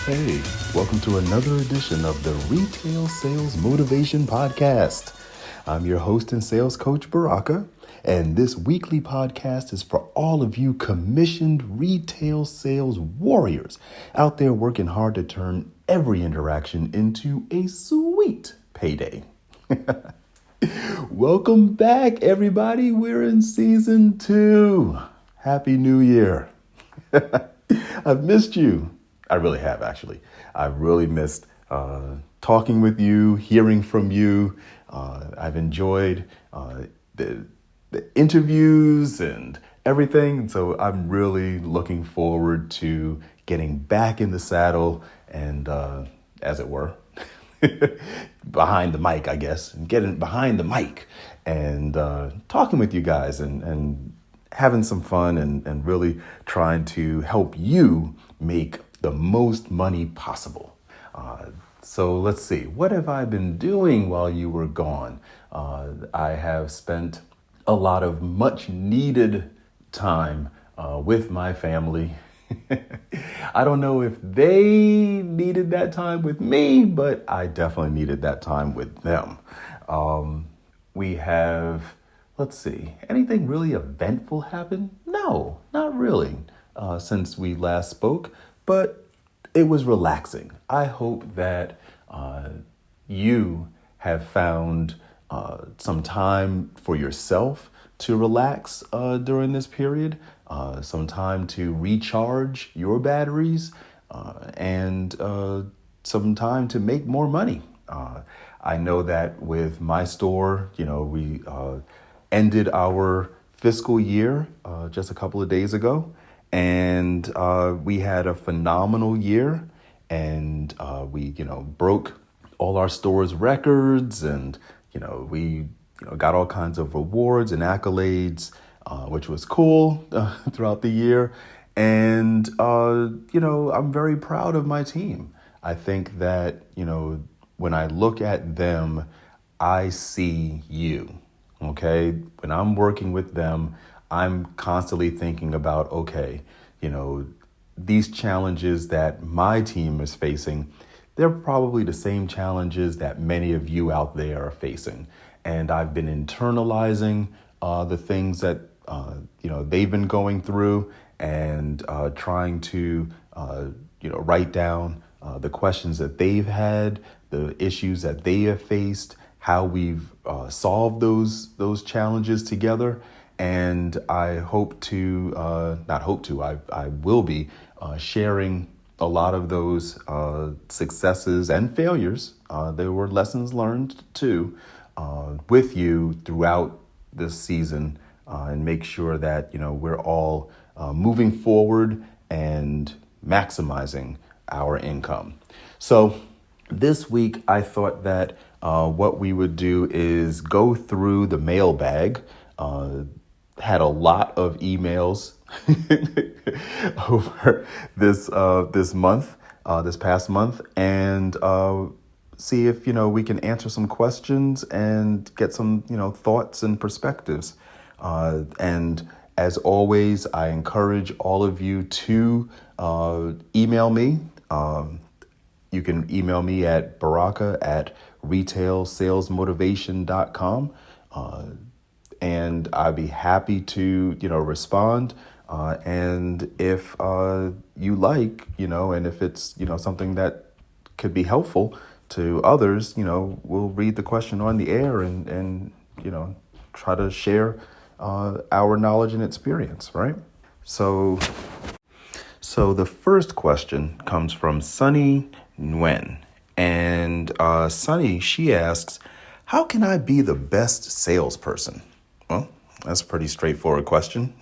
Hey, welcome to another edition of the Retail Sales Motivation Podcast. I'm your host and sales coach, Baraka, and this weekly podcast is for all of you commissioned retail sales warriors out there working hard to turn every interaction into a sweet payday. Welcome back, everybody. We're in season 2. Happy New Year. I've missed you. I really have, actually. I've really missed talking with you, hearing from you. I've enjoyed the interviews and everything. And so I'm really looking forward to getting back in the saddle and, as it were, behind the mic, I guess, and getting behind the mic and talking with you guys and having some fun and really trying to help you make the most money possible. So let's see, what have I been doing while you were gone? I have spent a lot of much needed time with my family. I don't know if they needed that time with me, but I definitely needed that time with them. We have, let's see, anything really eventful happen? No, not really, since we last spoke, but it was relaxing. I hope that you have found some time for yourself to relax during this period, some time to recharge your batteries, and some time to make more money. I know that with my store, we ended our fiscal year just a couple of days ago, and we had a phenomenal year, and we broke all our store's records, and we got all kinds of rewards and accolades, which was cool throughout the year. And I'm very proud of my team. I think that when I look at them, I see you. Okay, when I'm working with them, I'm constantly thinking about, okay, these challenges that my team is facing, they're probably the same challenges that many of you out there are facing. And I've been internalizing the things that, they've been going through and trying to, write down the questions that they've had, the issues that they have faced, how we've solved those challenges together. And I hope to, I will be sharing a lot of those successes and failures. There were lessons learned too, with you throughout this season, and make sure that, we're all moving forward and maximizing our income. So this week, I thought that what we would do is go through the mailbag. Had a lot of emails over this past month, and see if we can answer some questions and get some thoughts and perspectives. And as always, I encourage all of you to email me. You can email me at baraka@retailsalesmotivation.com. And I'd be happy to, respond. And if you like, and if it's, something that could be helpful to others, we'll read the question on the air and try to share our knowledge and experience, right? So the first question comes from Sunny Nguyen. And Sunny, she asks, how can I be the best salesperson? Well, that's a pretty straightforward question.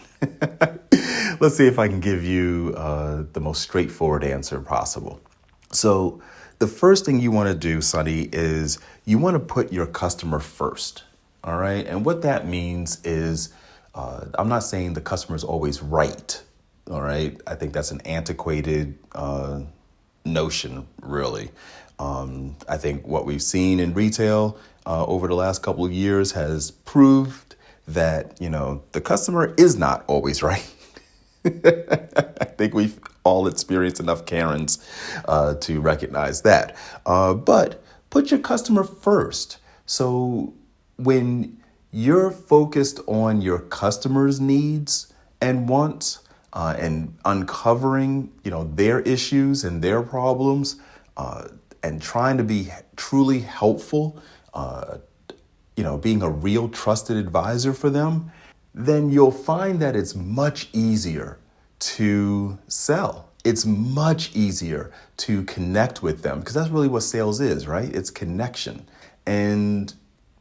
Let's see if I can give you the most straightforward answer possible. So the first thing you want to do, Sunny, is you want to put your customer first. All right. And what that means is I'm not saying the customer is always right. All right. I think that's an antiquated notion, really. I think what we've seen in retail over the last couple of years has proved that, the customer is not always right. I think we've all experienced enough Karens to recognize that. But put your customer first. So when you're focused on your customers' needs and wants, and uncovering, their issues and their problems, and trying to be truly helpful, being a real trusted advisor for them, then you'll find that it's much easier to sell. It's much easier to connect with them because that's really what sales is, right? It's connection. And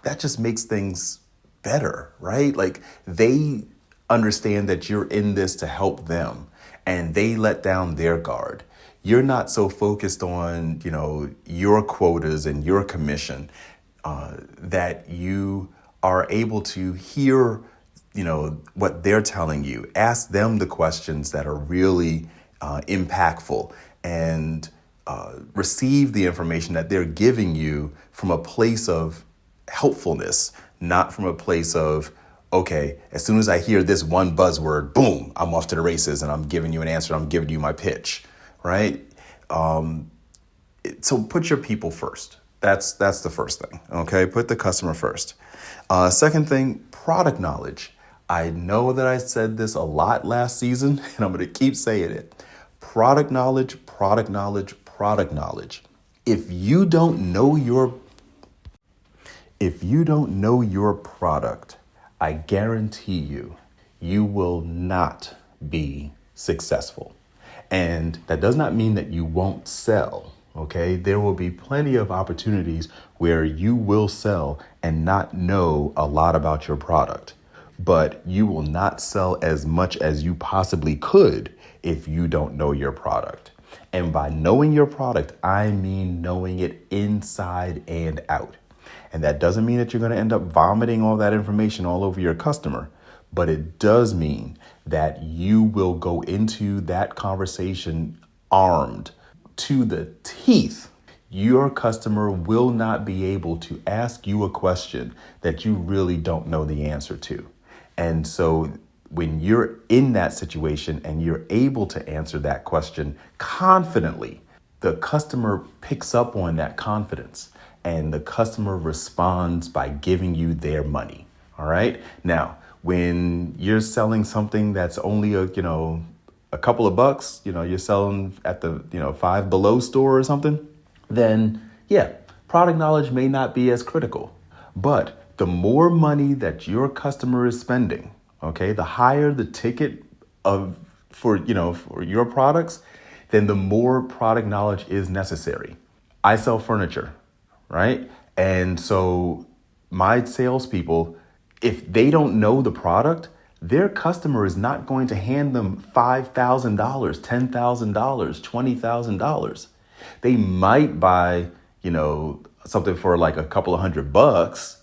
that just makes things better, right? Like they understand that you're in this to help them and they let down their guard. You're not so focused on, your quotas and your commission, that you are able to hear, what they're telling you. Ask them the questions that are really impactful and receive the information that they're giving you from a place of helpfulness, not from a place of, okay, as soon as I hear this one buzzword, boom, I'm off to the races and I'm giving you an answer. I'm giving you my pitch, right? So put your people first. That's the first thing. Okay, put the customer first. Second thing, product knowledge. I know that I said this a lot last season, and I'm going to keep saying it. Product knowledge, product knowledge, product knowledge. If you don't know your product, I guarantee you will not be successful. And that does not mean that you won't sell. Okay, there will be plenty of opportunities where you will sell and not know a lot about your product, but you will not sell as much as you possibly could if you don't know your product. And by knowing your product, I mean knowing it inside and out. And that doesn't mean that you're going to end up vomiting all that information all over your customer, but it does mean that you will go into that conversation armed to the teeth. Your customer will not be able to ask you a question that you really don't know the answer to. And so when you're in that situation and you're able to answer that question confidently, the customer picks up on that confidence and the customer responds by giving you their money. All right. Now, when you're selling something that's only a couple of bucks, you're selling at the, Five Below store or something, then yeah, product knowledge may not be as critical. But the more money that your customer is spending, okay, the higher the ticket for your products, then the more product knowledge is necessary. I sell furniture, right? And so my salespeople, if they don't know the product, their customer is not going to hand them $5,000, $10,000, $20,000. They might buy, something for like a couple of $100,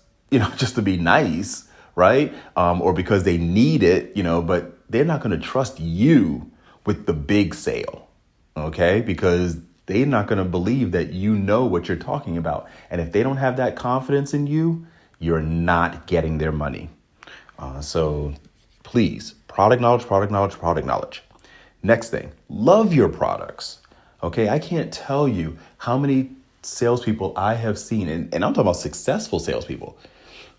just to be nice, right? Or because they need it, but they're not going to trust you with the big sale, okay? Because they're not going to believe that you know what you're talking about. And if they don't have that confidence in you, you're not getting their money. So please, product knowledge, product knowledge, product knowledge. Next thing, love your products. Okay, I can't tell you how many salespeople I have seen, and I'm talking about successful salespeople,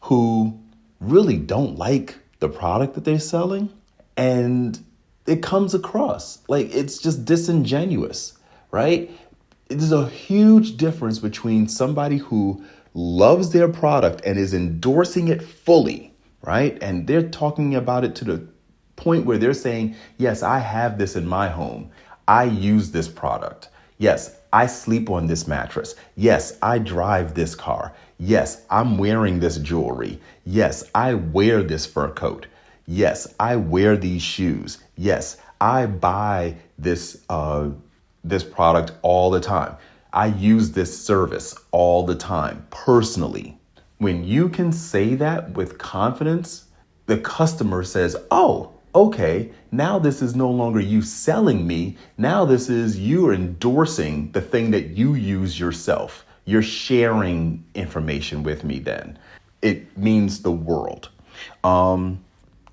who really don't like the product that they're selling. And it comes across like it's just disingenuous, right? There's a huge difference between somebody who loves their product and is endorsing it fully, right? And they're talking about it to the point where they're saying, yes, I have this in my home. I use this product. Yes, I sleep on this mattress. Yes, I drive this car. Yes, I'm wearing this jewelry. Yes, I wear this fur coat. Yes, I wear these shoes. Yes, I buy this product all the time. I use this service all the time, personally. When you can say that with confidence, the customer says, oh, okay, now this is no longer you selling me. Now this is you endorsing the thing that you use yourself. You're sharing information with me then. It means the world.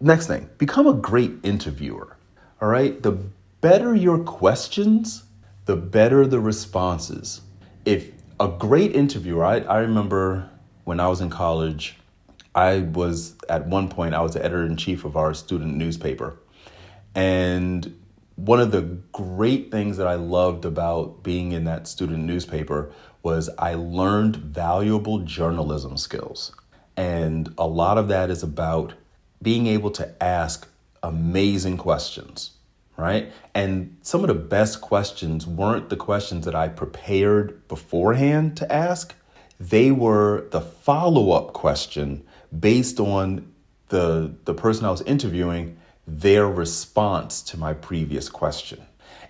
Next thing, become a great interviewer. All right. The better your questions, the better the responses. If a great interviewer, I remember when I was in college, at one point, I was the editor in chief of our student newspaper. And one of the great things that I loved about being in that student newspaper was I learned valuable journalism skills. And a lot of that is about being able to ask amazing questions, right? And some of the best questions weren't the questions that I prepared beforehand to ask. They were the follow-up question based on the person I was interviewing, their response to my previous question.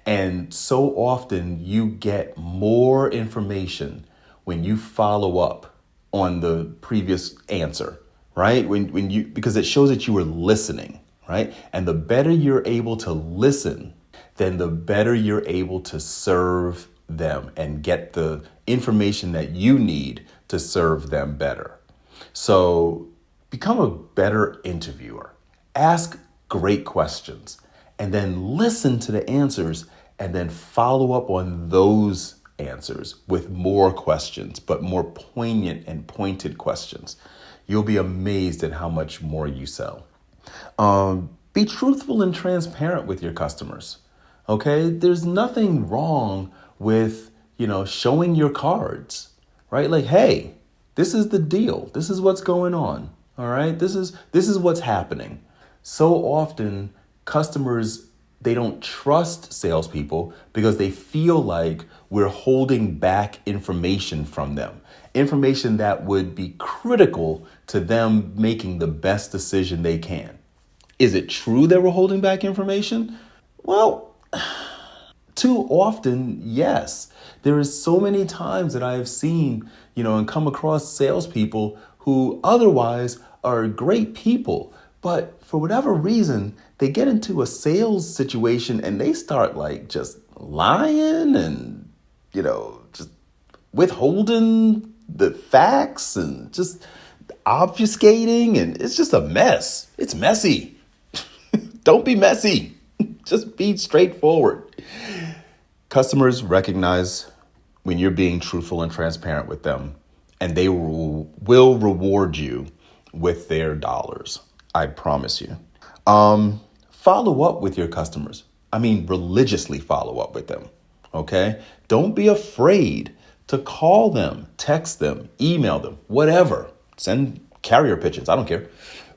And so often you get more information when you follow up on the previous answer, right? When you, because it shows that you were listening, right? And the better you're able to listen, then the better you're able to serve them and get the information that you need to serve them better. So become a better interviewer. Ask great questions and then listen to the answers and then follow up on those answers with more questions, but more poignant and pointed questions. You'll be amazed at how much more you sell. Be truthful and transparent with your customers. Okay, there's nothing wrong with, showing your cards, right? Like, hey, this is the deal. This is what's going on. All right, this is what's happening. So often, customers, they don't trust salespeople because they feel like we're holding back information from them, information that would be critical to them making the best decision they can. Is it true that we're holding back information? Well, too often, yes. There is so many times that I have seen, and come across salespeople who otherwise are great people, but for whatever reason, they get into a sales situation and they start like just lying and, just withholding the facts and just obfuscating, and it's just a mess. It's messy. Don't be messy. Just be straightforward. Customers recognize when you're being truthful and transparent with them, and they will reward you with their dollars. I promise you. Follow up with your customers. I mean, religiously follow up with them. Okay? Don't be afraid to call them, text them, email them, whatever. Send carrier pigeons. I don't care.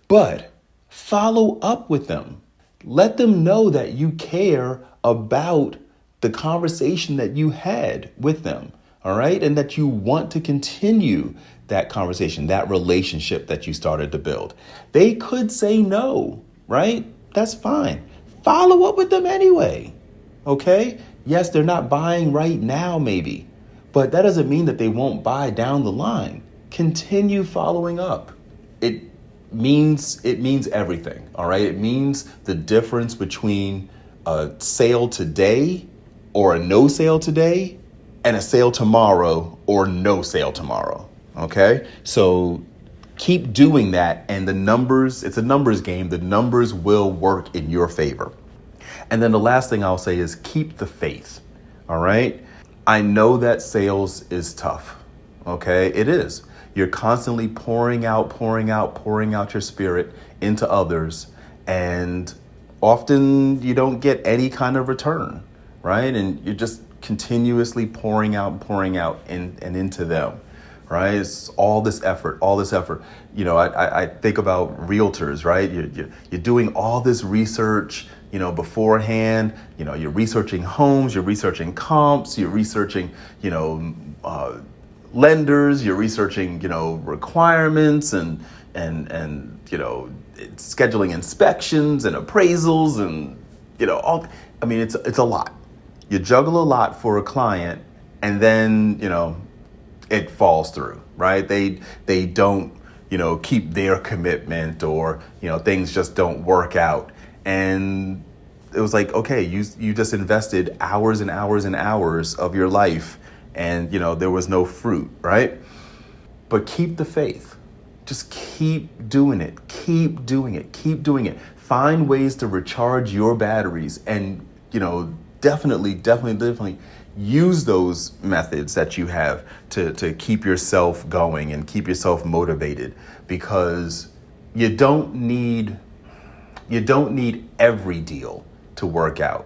But follow up with them. Let them know that you care about the conversation that you had with them. All right. And that you want to continue that conversation, that relationship that you started to build. They could say no, right? That's fine. Follow up with them anyway. Okay. Yes, they're not buying right now, maybe, but that doesn't mean that they won't buy down the line. Continue following up. It means everything. All right. It means the difference between a sale today or a no sale today and a sale tomorrow or no sale tomorrow. Okay. So keep doing that. And the numbers, it's a numbers game. The numbers will work in your favor. And then the last thing I'll say is keep the faith. All right. I know that sales is tough. Okay. It is. You're constantly pouring out your spirit into others. And often you don't get any kind of return, right? And you're just continuously pouring out and into them, right? It's all this effort. I think about realtors, right? You're doing all this research, beforehand. You're researching homes, you're researching comps, you're researching, lenders, you're researching, requirements and scheduling inspections and appraisals and, it's a lot. You juggle a lot for a client and then, it falls through, right? They don't, keep their commitment or, things just don't work out. And it was like, okay, you just invested hours and hours and hours of your life and, there was no fruit, right? But keep the faith. Just keep doing it. Keep doing it. Keep doing it. Find ways to recharge your batteries and definitely use those methods that you have to keep yourself going and keep yourself motivated, because you don't need every deal to work out.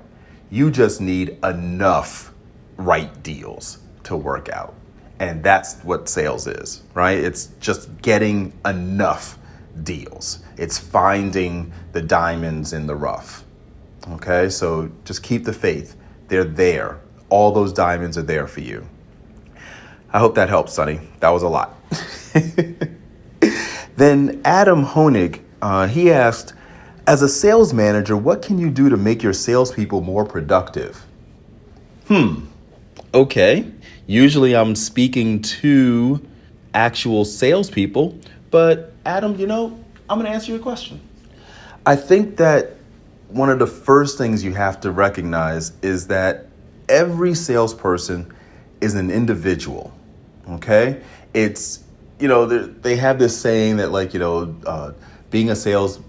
You just need enough right deals to work out. And that's what sales is, right? It's just getting enough deals. It's finding the diamonds in the rough. Okay, so just keep the faith. They're there. All those diamonds are there for you. I hope that helps, Sonny. That was a lot. Then Adam Honig, he asked, as a sales manager, what can you do to make your salespeople more productive? Okay. Usually I'm speaking to actual salespeople, but Adam, I'm going to answer your question. I think that one of the first things you have to recognize is that every salesperson is an individual. Okay? It's, they have this saying that being a sales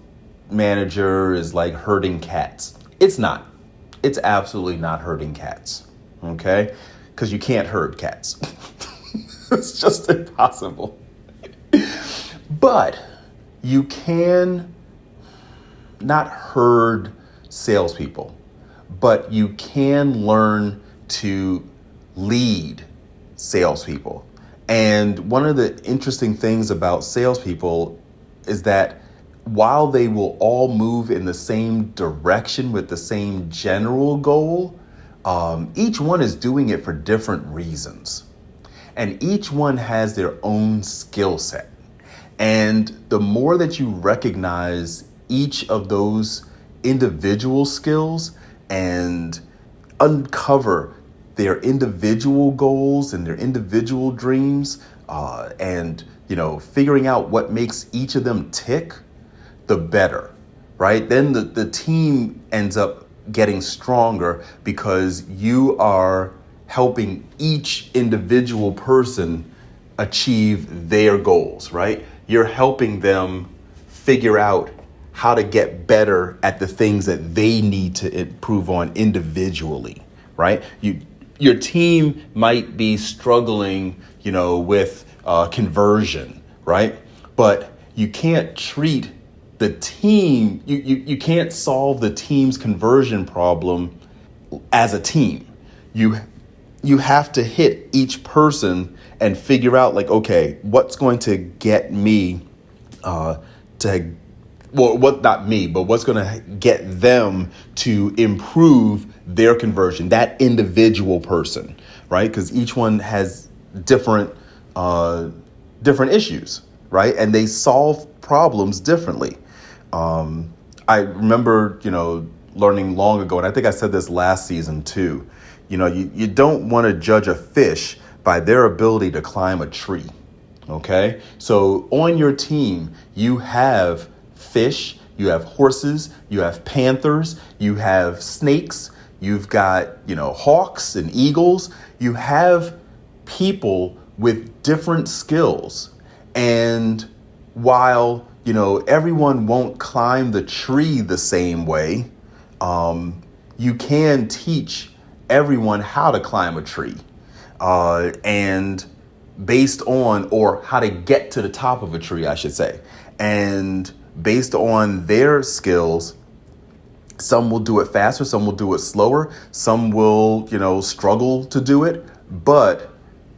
manager is like herding cats. It's not. It's absolutely not herding cats. Okay? Because you can't herd cats. It's just impossible. But you can not herd salespeople, but you can learn to lead salespeople. And one of the interesting things about salespeople is that while they will all move in the same direction with the same general goal, each one is doing it for different reasons. And each one has their own skill set. And the more that you recognize each of those individual skills and uncover their individual goals and their individual dreams, and figuring out what makes each of them tick, the better, right? Then the team ends up getting stronger because you are helping each individual person achieve their goals, right? You're helping them figure out how to get better at the things that they need to improve on individually, right? Your team might be struggling, with conversion, right? But you can't treat the team, you can't solve the team's conversion problem as a team. You have to hit each person and figure out okay, what's going to get me what's going to get them to improve their conversion, that individual person, right? Because each one has different issues, right? And they solve problems differently. I remember, learning long ago, and I think I said this last season too, you don't want to judge a fish by their ability to climb a tree. Okay. So on your team, you have fish, you have horses, you have panthers, you have snakes, you've got, hawks and eagles. You have people with different skills. And while, everyone won't climb the tree the same way, you can teach everyone how to climb a tree. And based on, or how to get to the top of a tree, I should say. And based on their skills, some will do it faster, some will do it slower, some will, struggle to do it. But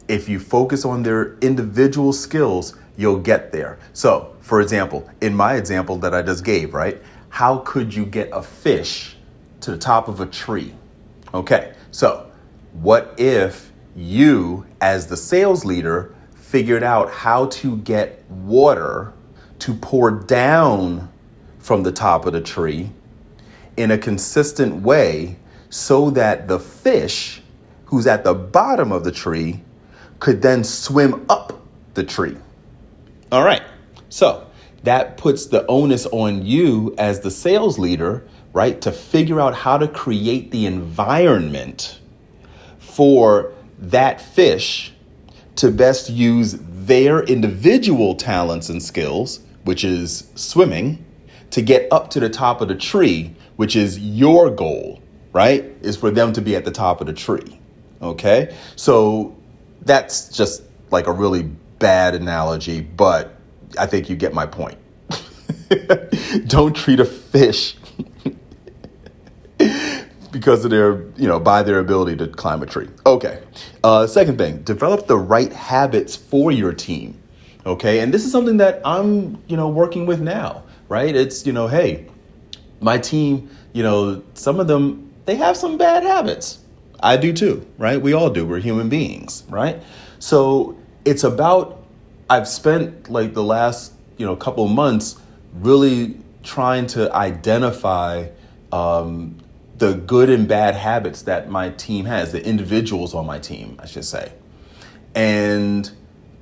if you focus on their individual skills, you'll get there. So, for example, in my example that I just gave, right? How could you get a fish to the top of a tree? Okay, so what if you, as the sales leader, figured out how to get water to pour down from the top of the tree in a consistent way so that the fish who's at the bottom of the tree could then swim up the tree? All right, so that puts the onus on you as the sales leader, right, to figure out how to create the environment for that fish to best use their individual talents and skills, which is swimming, to get up to the top of the tree, which is your goal, right, is for them to be at the top of the tree. Okay. So that's just like a really bad analogy, but I think you get my point. Don't treat a fish because of their, by their ability to climb a tree. Okay. Second thing, develop the right habits for your team. Okay. And this is something that I'm, working with now, right? It's, hey, my team, some of them, they have some bad habits. I do too, right? We all do. We're human beings, right? So it's about, I've spent like the last, couple of months really trying to identify the good and bad habits that my team has, the individuals on my team, I should say. And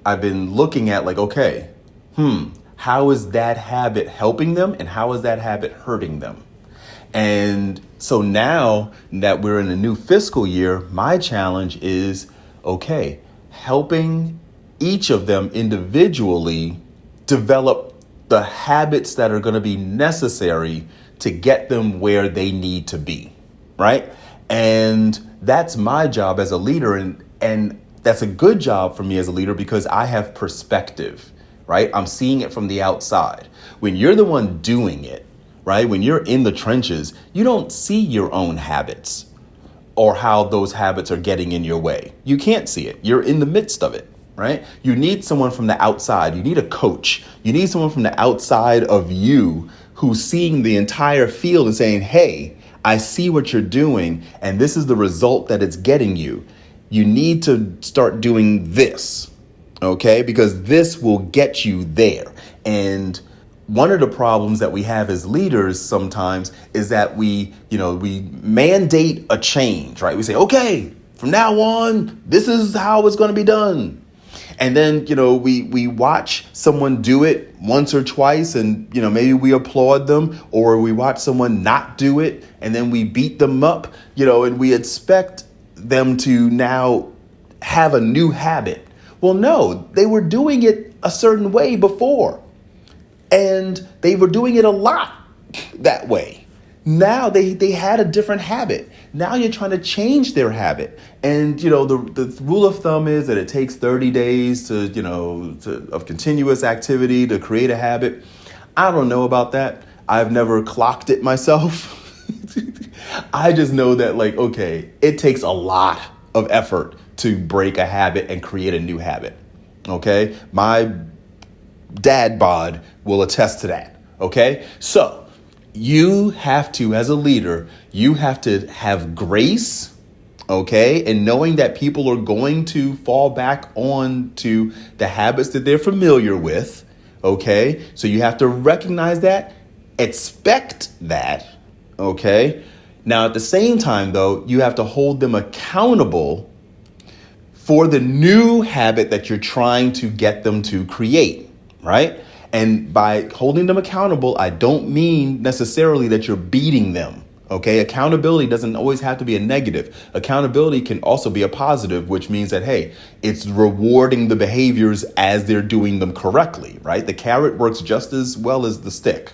I've been looking at like, okay, how is that habit helping them and how is that habit hurting them? And so now that we're in a new fiscal year, my challenge is, okay, helping each of them individually develop the habits that are going to be necessary to get them where they need to be, right? And that's my job as a leader. And that's a good job for me as a leader because I have perspective, right? I'm seeing it from the outside. When you're the one doing it, right? When you're in the trenches, you don't see your own habits or how those habits are getting in your way. You can't see it. You're in the midst of it, right? You need someone from the outside. You need a coach. You need someone from the outside of you who's seeing the entire field and saying, hey, I see what you're doing, and this is the result that it's getting you. You need to start doing this, okay? Because this will get you there. And one of the problems that we have as leaders sometimes is that we mandate a change, right? We say, okay, from now on, this is how it's going to be done. And then, we watch someone do it once or twice and, maybe we applaud them, or we watch someone not do it and then we beat them up, and we expect them to now have a new habit. Well, no, they were doing it a certain way before. And they were doing it a lot that way. Now they had a different habit. Now you're trying to change their habit. And, the rule of thumb is that it takes 30 days of continuous activity to create a habit. I don't know about that. I've never clocked it myself. I just know that okay, it takes a lot of effort to break a habit and create a new habit. Okay. My dad bod will attest to that. Okay. So you have to, as a leader, you have to have grace. Okay. And knowing that people are going to fall back on to the habits that they're familiar with. Okay. So you have to recognize that, expect that. Okay. Now, at the same time, though, you have to hold them accountable for the new habit that you're trying to get them to create. Right. And by holding them accountable, I don't mean necessarily that you're beating them. OK, accountability doesn't always have to be a negative. Accountability can also be a positive, which means that, hey, it's rewarding the behaviors as they're doing them correctly. Right. The carrot works just as well as the stick.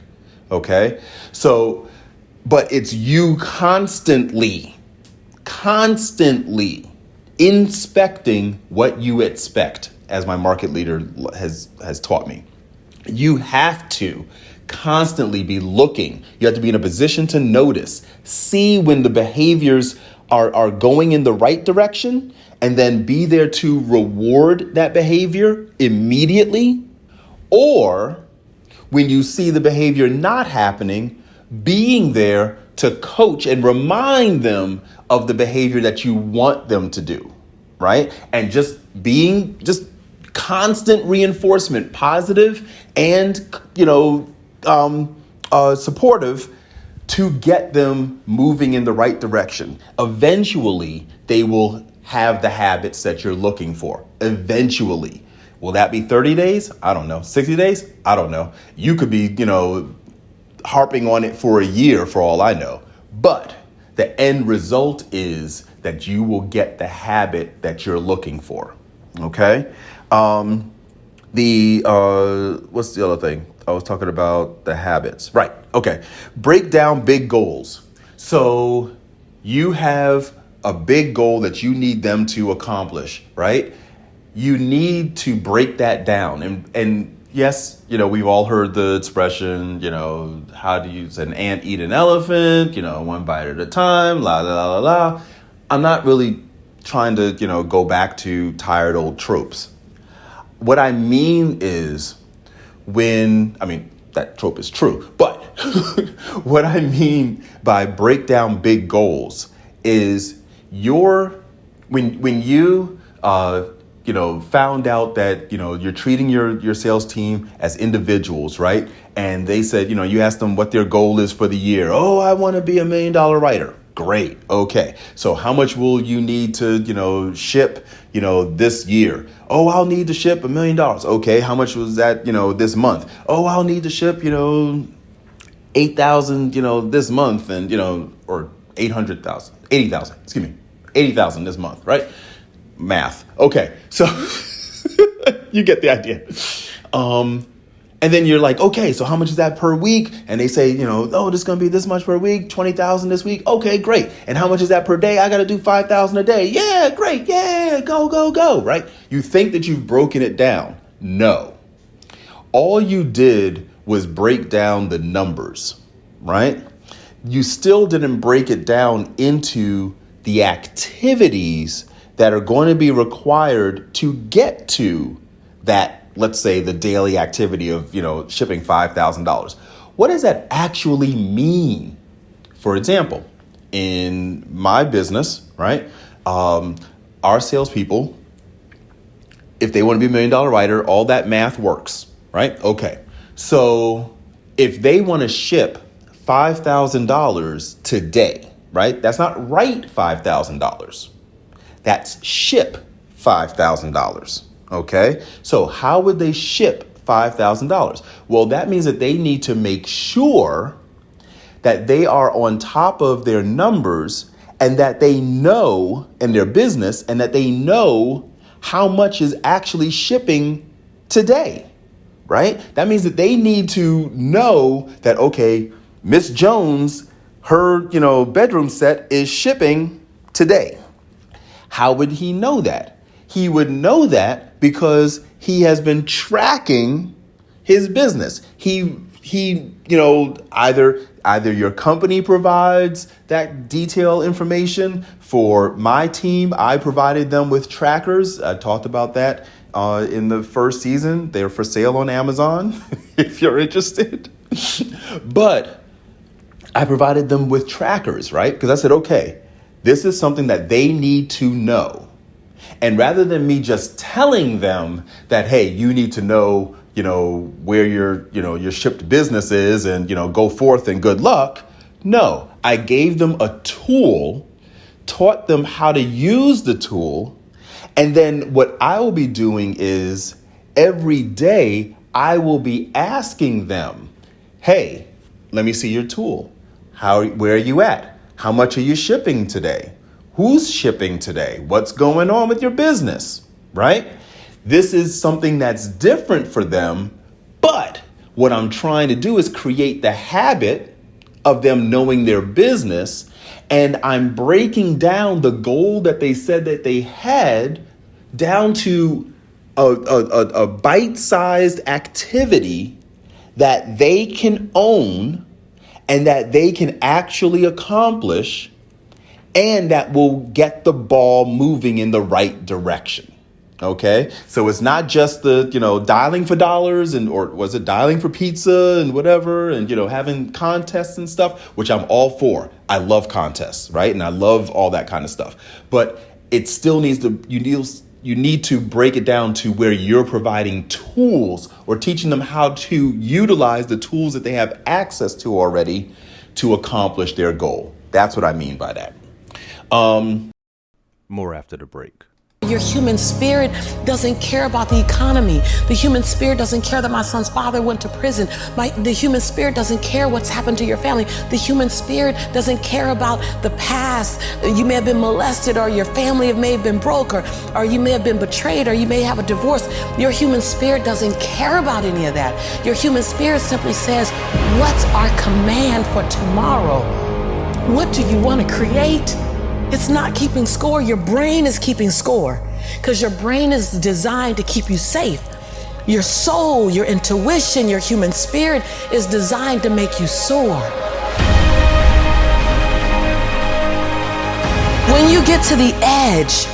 OK, so but it's you constantly inspecting what you expect, as my market leader has taught me. You have to constantly be looking. You have to be in a position to notice, see when the behaviors are going in the right direction, and then be there to reward that behavior immediately. Or when you see the behavior not happening, being there to coach and remind them of the behavior that you want them to do, right? And just constant reinforcement, positive and, supportive, to get them moving in the right direction. Eventually, they will have the habits that you're looking for. Eventually. Will that be 30 days? I don't know. 60 days? I don't know. You could be, harping on it for a year for all I know. But the end result is that you will get the habit that you're looking for. Okay? What's the other thing? I was talking about the habits. Right. Okay. Break down big goals. So you have a big goal that you need them to accomplish, right? You need to break that down. And yes, we've all heard the expression, how do you, an ant eat an elephant, one bite at a time, la, la, la, la, la. I'm not really trying to, go back to tired old tropes. What I mean is that trope is true, but what I mean by break down big goals is when you found out that, you're treating your sales team as individuals, right? And they said, you asked them what their goal is for the year. Oh, I want to be $1 million writer. Great. Okay. So how much will you need to, ship, this year? Oh, I'll need to ship $1 million. Okay. How much was that, this month? Oh, I'll need to ship, 8,000, this month and, or 800,000, 80,000, excuse me, 80,000 this month, right? Math. Okay. So you get the idea. And then you're like, okay, so how much is that per week? And they say, oh, this is going to be this much per week, 20,000 this week. Okay, great. And how much is that per day? I got to do 5,000 a day. Yeah, great. Yeah, go, go, go. Right? You think that you've broken it down. No. All you did was break down the numbers, right? You still didn't break it down into the activities that are going to be required to get to that, let's say, the daily activity of, shipping $5,000. What does that actually mean? For example, in my business, right, our salespeople, if they want to be $1 million writer, all that math works, right? Okay. So if they want to ship $5,000 today, right, that's not write $5,000. That's ship $5,000. Okay. So how would they ship $5,000? Well, that means that they need to make sure that they are on top of their numbers and that they know in their business and that they know how much is actually shipping today, right? That means that they need to know that, okay, Miss Jones, her, bedroom set is shipping today. How would he know that? He would know that because he has been tracking his business. He either your company provides that detailed information. For my team, I provided them with trackers. I talked about that in the first season. They're for sale on Amazon if you're interested. But I provided them with trackers, right? Because I said, okay, this is something that they need to know. And rather than me just telling them that, hey, you need to know, where your shipped business is and, go forth and good luck. No, I gave them a tool, taught them how to use the tool. And then what I will be doing is every day I will be asking them, hey, let me see your tool. Where are you at? How much are you shipping today? Who's shipping today? What's going on with your business, right? This is something that's different for them, but what I'm trying to do is create the habit of them knowing their business, and I'm breaking down the goal that they said that they had down to a bite-sized activity that they can own and that they can actually accomplish, and that will get the ball moving in the right direction. Okay. So it's not just the, dialing for dollars or was it dialing for pizza and whatever and, having contests and stuff, which I'm all for. I love contests, right? And I love all that kind of stuff, but it still needs to, you need to break it down to where you're providing tools or teaching them how to utilize the tools that they have access to already to accomplish their goal. That's what I mean by that. More after the break. Your human spirit doesn't care about the economy. The human spirit doesn't care that my son's father went to prison. The human spirit doesn't care what's happened to your family. The human spirit doesn't care about the past. You may have been molested, or your family may have been broke, or you may have been betrayed, or you may have a divorce. Your human spirit doesn't care about any of that. Your human spirit simply says, what's our command for tomorrow? What do you want to create? It's not keeping score. Your brain is keeping score because your brain is designed to keep you safe. Your soul, your intuition, your human spirit is designed to make you soar. When you get to the edge,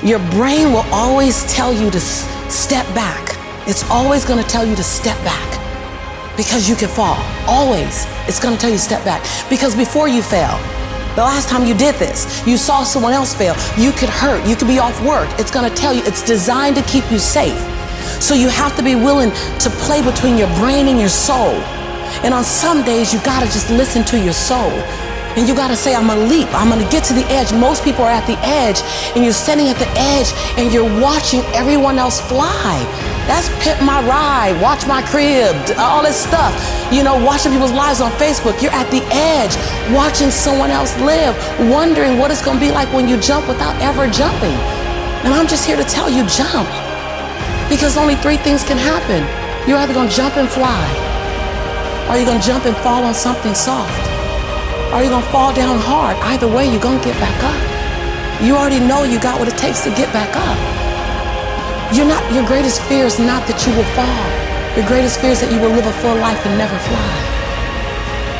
your brain will always tell you to step back. It's always going to tell you to step back because you can fall. Always. It's going to tell you to step back because before you fail, the last time you did this, you saw someone else fail. You could hurt. You could be off work. It's going to tell you. It's designed to keep you safe. So you have to be willing to play between your brain and your soul. And on some days, you got to just listen to your soul. And you got to say, I'm going to leap. I'm going to get to the edge. Most people are at the edge, and you're standing at the edge, and you're watching everyone else fly. That's Pimp My Ride, Watch My Crib, all this stuff. You know, watching people's lives on Facebook. You're at the edge, watching someone else live, wondering what it's going to be like when you jump without ever jumping. And I'm just here to tell you, jump. Because only three things can happen. You're either going to jump and fly, or you're going to jump and fall on something soft, or you're going to fall down hard. Either way, you're going to get back up. You already know you got what it takes to get back up. Your greatest fear is not that you will fall. Your greatest fear is that you will live a full life and never fly,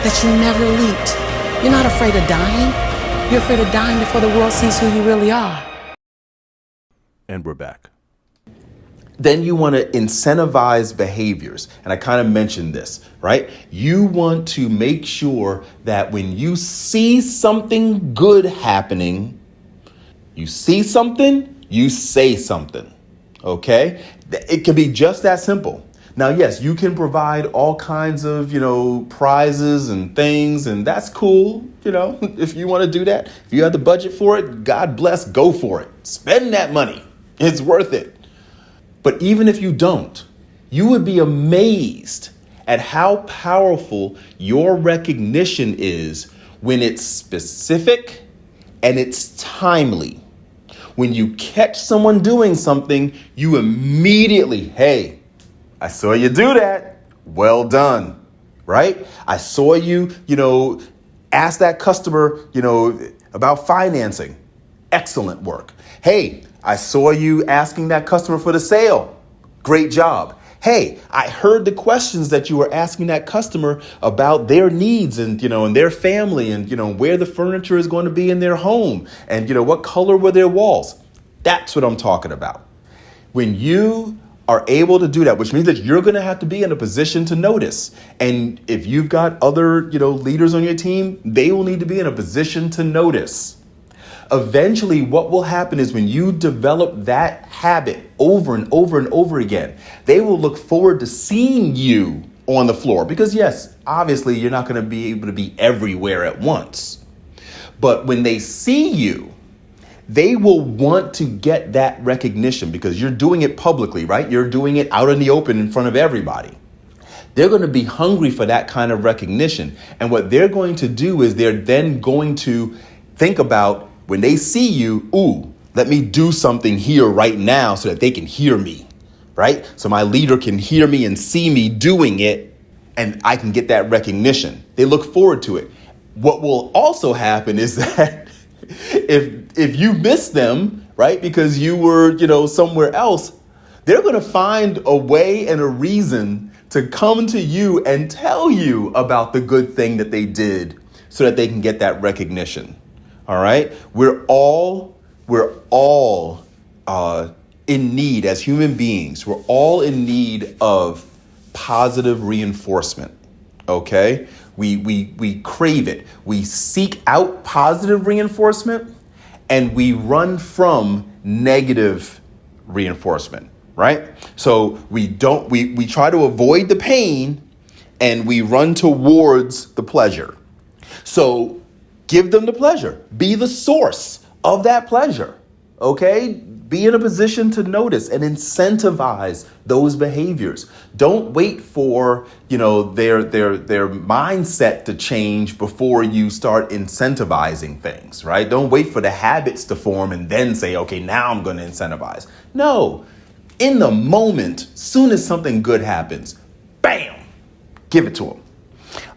that you never leaped. You're not afraid of dying. You're afraid of dying before the world sees who you really are. And we're back. Then you want to incentivize behaviors. And I kind of mentioned this, right? You want to make sure that when you see something good happening, you see something, you say something. Okay? It can be just that simple. Now, yes, you can provide all kinds of, prizes and things, and that's cool. If you want to do that, if you have the budget for it, God bless, go for it. Spend that money. It's worth it. But even if you don't, you would be amazed at how powerful your recognition is when it's specific and it's timely. When you catch someone doing something, you immediately, hey, I saw you do that. Well done, right? I saw you, ask that customer, about financing. Excellent work. Hey, I saw you asking that customer for the sale. Great job. Hey, I heard the questions that you were asking that customer about their needs and, and their family and, where the furniture is going to be in their home and, what color were their walls. That's what I'm talking about. When you are able to do that, which means that you're going to have to be in a position to notice. And if you've got other, leaders on your team, they will need to be in a position to notice. Eventually, what will happen is when you develop that habit over and over and over again, they will look forward to seeing you on the floor. Because yes, obviously, you're not going to be able to be everywhere at once. But when they see you, they will want to get that recognition because you're doing it publicly, right? You're doing it out in the open in front of everybody. They're going to be hungry for that kind of recognition. And what they're going to do is they're then going to think about when they see you, let me do something here right now so that they can hear me, right? So my leader can hear me and see me doing it and I can get that recognition. They look forward to it. What will also happen is that if you miss them, right, because you were, somewhere else, they're going to find a way and a reason to come to you and tell you about the good thing that they did so that they can get that recognition. All right. We're all in need as human beings. We're all in need of positive reinforcement. OK, we crave it. We seek out positive reinforcement and we run from negative reinforcement. Right. So we try to avoid the pain and we run towards the pleasure. So give them the pleasure. Be the source of that pleasure. Okay? Be in a position to notice and incentivize those behaviors. Don't wait for, their mindset to change before you start incentivizing things, right? Don't wait for the habits to form and then say, okay, now I'm going to incentivize. No. In the moment, soon as something good happens, bam, give it to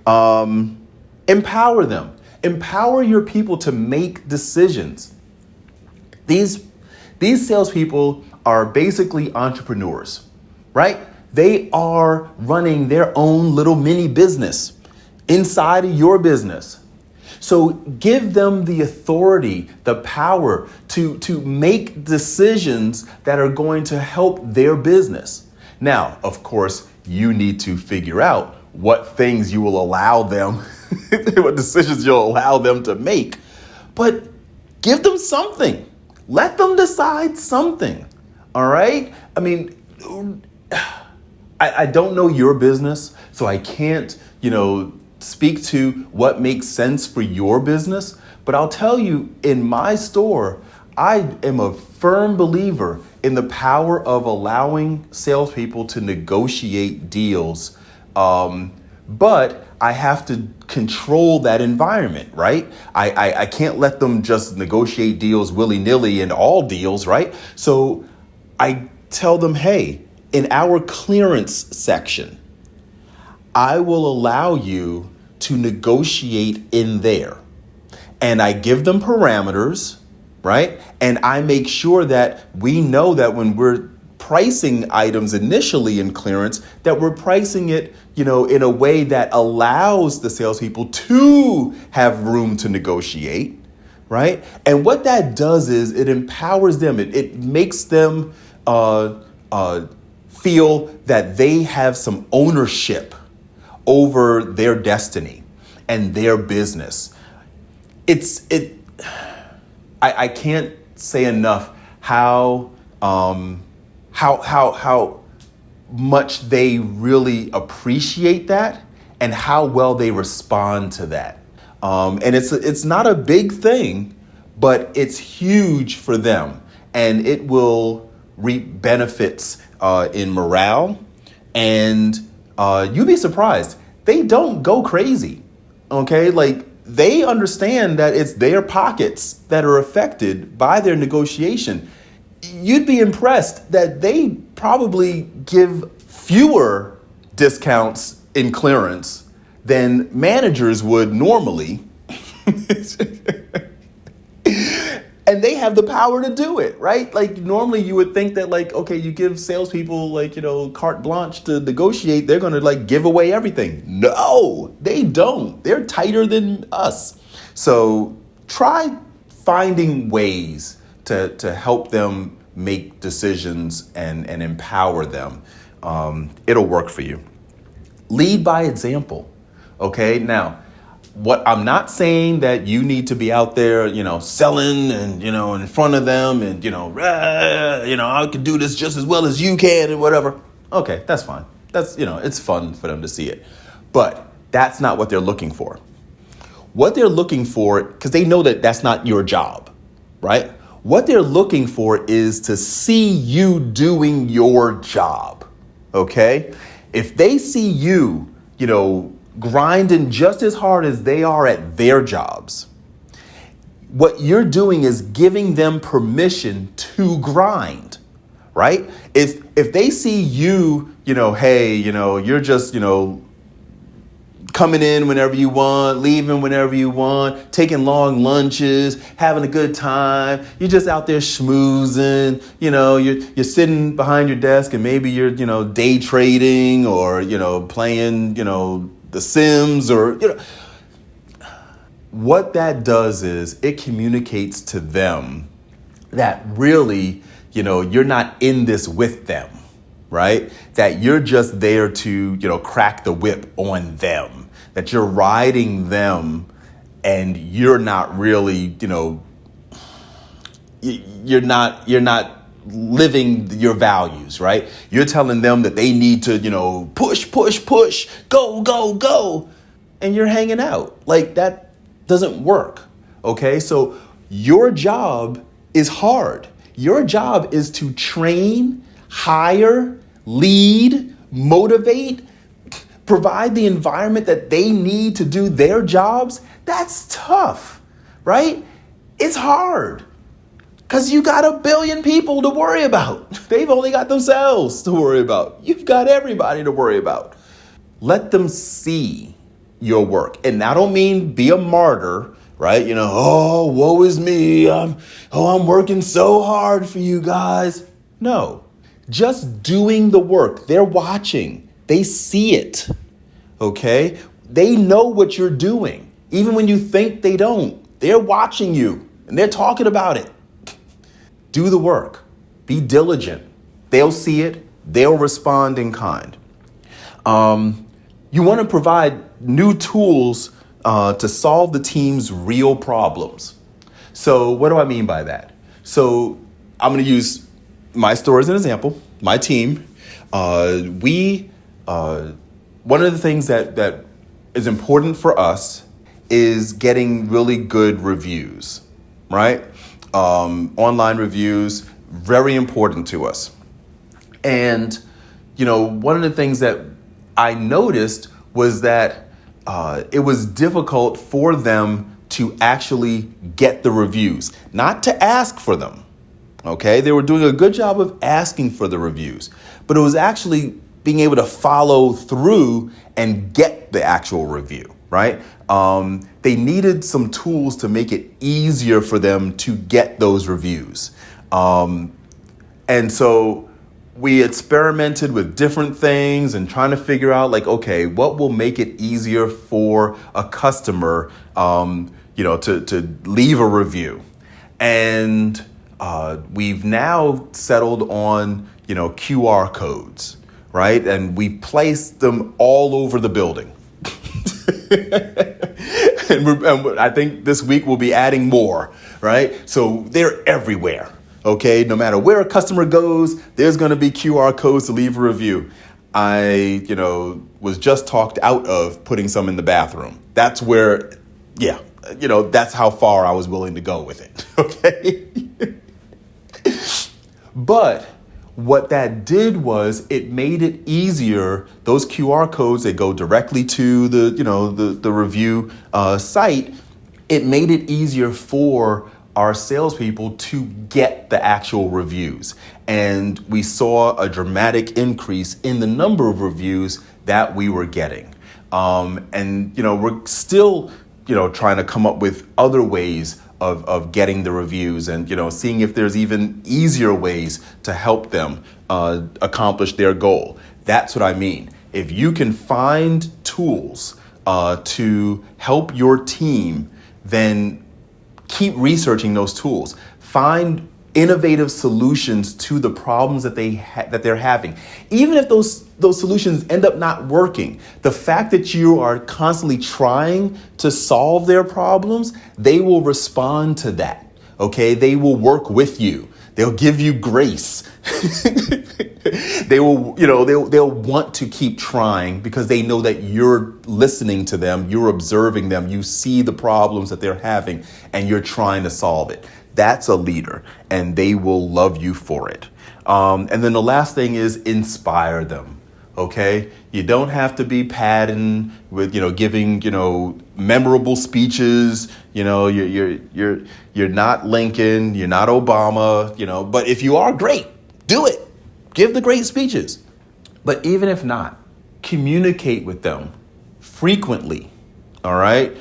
them. Empower them. Empower your people to make decisions. These salespeople are basically entrepreneurs, right? They are running their own little mini business inside of your business. So give them the authority, the power to make decisions that are going to help their business. Now, of course, you need to figure out what things you will allow them, what decisions you'll allow them to make, but give them something. Let them decide something. All right? I mean, I don't know your business, so I can't, speak to what makes sense for your business. But I'll tell you, in my store, I am a firm believer in the power of allowing salespeople to negotiate deals. But I have to control that environment, right? I can't let them just negotiate deals willy-nilly in all deals, right? So I tell them, hey, in our clearance section, I will allow you to negotiate in there. And I give them parameters, right? And I make sure that we know that when we're pricing items initially in clearance, that we're pricing it, in a way that allows the salespeople to have room to negotiate, right? And what that does is it empowers them. It makes them feel that they have some ownership over their destiny and their business. I can't say enough how much they really appreciate that and how well they respond to that. And it's not a big thing, but it's huge for them, and it will reap benefits in morale. And you'd be surprised. They don't go crazy. Okay. Like, they understand that it's their pockets that are affected by their negotiation. You'd be impressed that they probably give fewer discounts in clearance than managers would normally. And they have the power to do it, right? Like, normally you would think that, like, okay, you give salespeople, like, carte blanche to negotiate, they're going to, like, give away everything. No, they don't. They're tighter than us. So try finding ways to help them make decisions and empower them. It'll work for you. Lead by example. Okay. Now, what I'm not saying that you need to be out there, selling and, in front of them and, I can do this just as well as you can and whatever. Okay, that's fine. That's, it's fun for them to see it. But that's not what they're looking for. What they're looking for, because they know that that's not your job, right? What they're looking for is to see you doing your job. Okay? If they see you, grinding just as hard as they are at their jobs, what you're doing is giving them permission to grind, right? If they see you, hey, you're just, coming in whenever you want, leaving whenever you want, taking long lunches, having a good time, you're just out there schmoozing, you're sitting behind your desk and maybe you're, day trading or, playing, The Sims or, what that does is it communicates to them that really, you're not in this with them, right? That you're just there to, crack the whip on them, that you're riding them and you're not really, you're not living your values, right? You're telling them that they need to, push, go. And you're hanging out. Like, that doesn't work. Okay. So your job is hard. Your job is to train, hire, lead, motivate, provide the environment that they need to do their jobs. That's tough, right? It's hard. Because you got a billion people to worry about. They've only got themselves to worry about. You've got everybody to worry about. Let them see your work. And I don't mean be a martyr, right? Oh, woe is me. I'm working so hard for you guys. No, just doing the work. They're watching. They see it. Okay. They know what you're doing. Even when you think they don't, they're watching you and they're talking about it. Do the work. Be diligent. They'll see it. They'll respond in kind. You want to provide new tools to solve the team's real problems. So what do I mean by that? So I'm going to use my store as an example. My team, one of the things that is important for us is getting really good reviews, right? Online reviews, very important to us. And, one of the things that I noticed was that it was difficult for them to actually get the reviews, not to ask for them. Okay, they were doing a good job of asking for the reviews, but it was actually being able to follow through and get the actual review, right? They needed some tools to make it easier for them to get those reviews. And so we experimented with different things and trying to figure out okay, what will make it easier for a customer, to leave a review. And we've now settled on, QR codes, right? And we placed them all over the building. and I think this week we'll be adding more, right? So they're everywhere. Okay, no matter where a customer goes, there's going to be QR codes to leave a review. I, was just talked out of putting some in the bathroom. That's where, that's how far I was willing to go with it. Okay. But what that did was it made it easier. Those QR codes, they go directly to the review site. It made it easier for our salespeople to get the actual reviews. And we saw a dramatic increase in the number of reviews that we were getting. We're still, trying to come up with other ways of getting the reviews and, seeing if there's even easier ways to help them accomplish their goal. That's what I mean. If you can find tools to help your team, then keep researching those tools. Find innovative solutions to the problems that they're having. Even if those solutions end up not working, the fact that you are constantly trying to solve their problems, they will respond to that. Okay, they will work with you. They'll give you grace. They will, they'll want to keep trying because they know that you're listening to them, you're observing them, you see the problems that they're having, and you're trying to solve it. That's a leader, and they will love you for it. And then the last thing is inspire them. Okay, you don't have to be padding with giving memorable speeches. You're not Lincoln, you're not Obama. But if you are, great, do it. Give the great speeches. But even if not, communicate with them frequently. All right,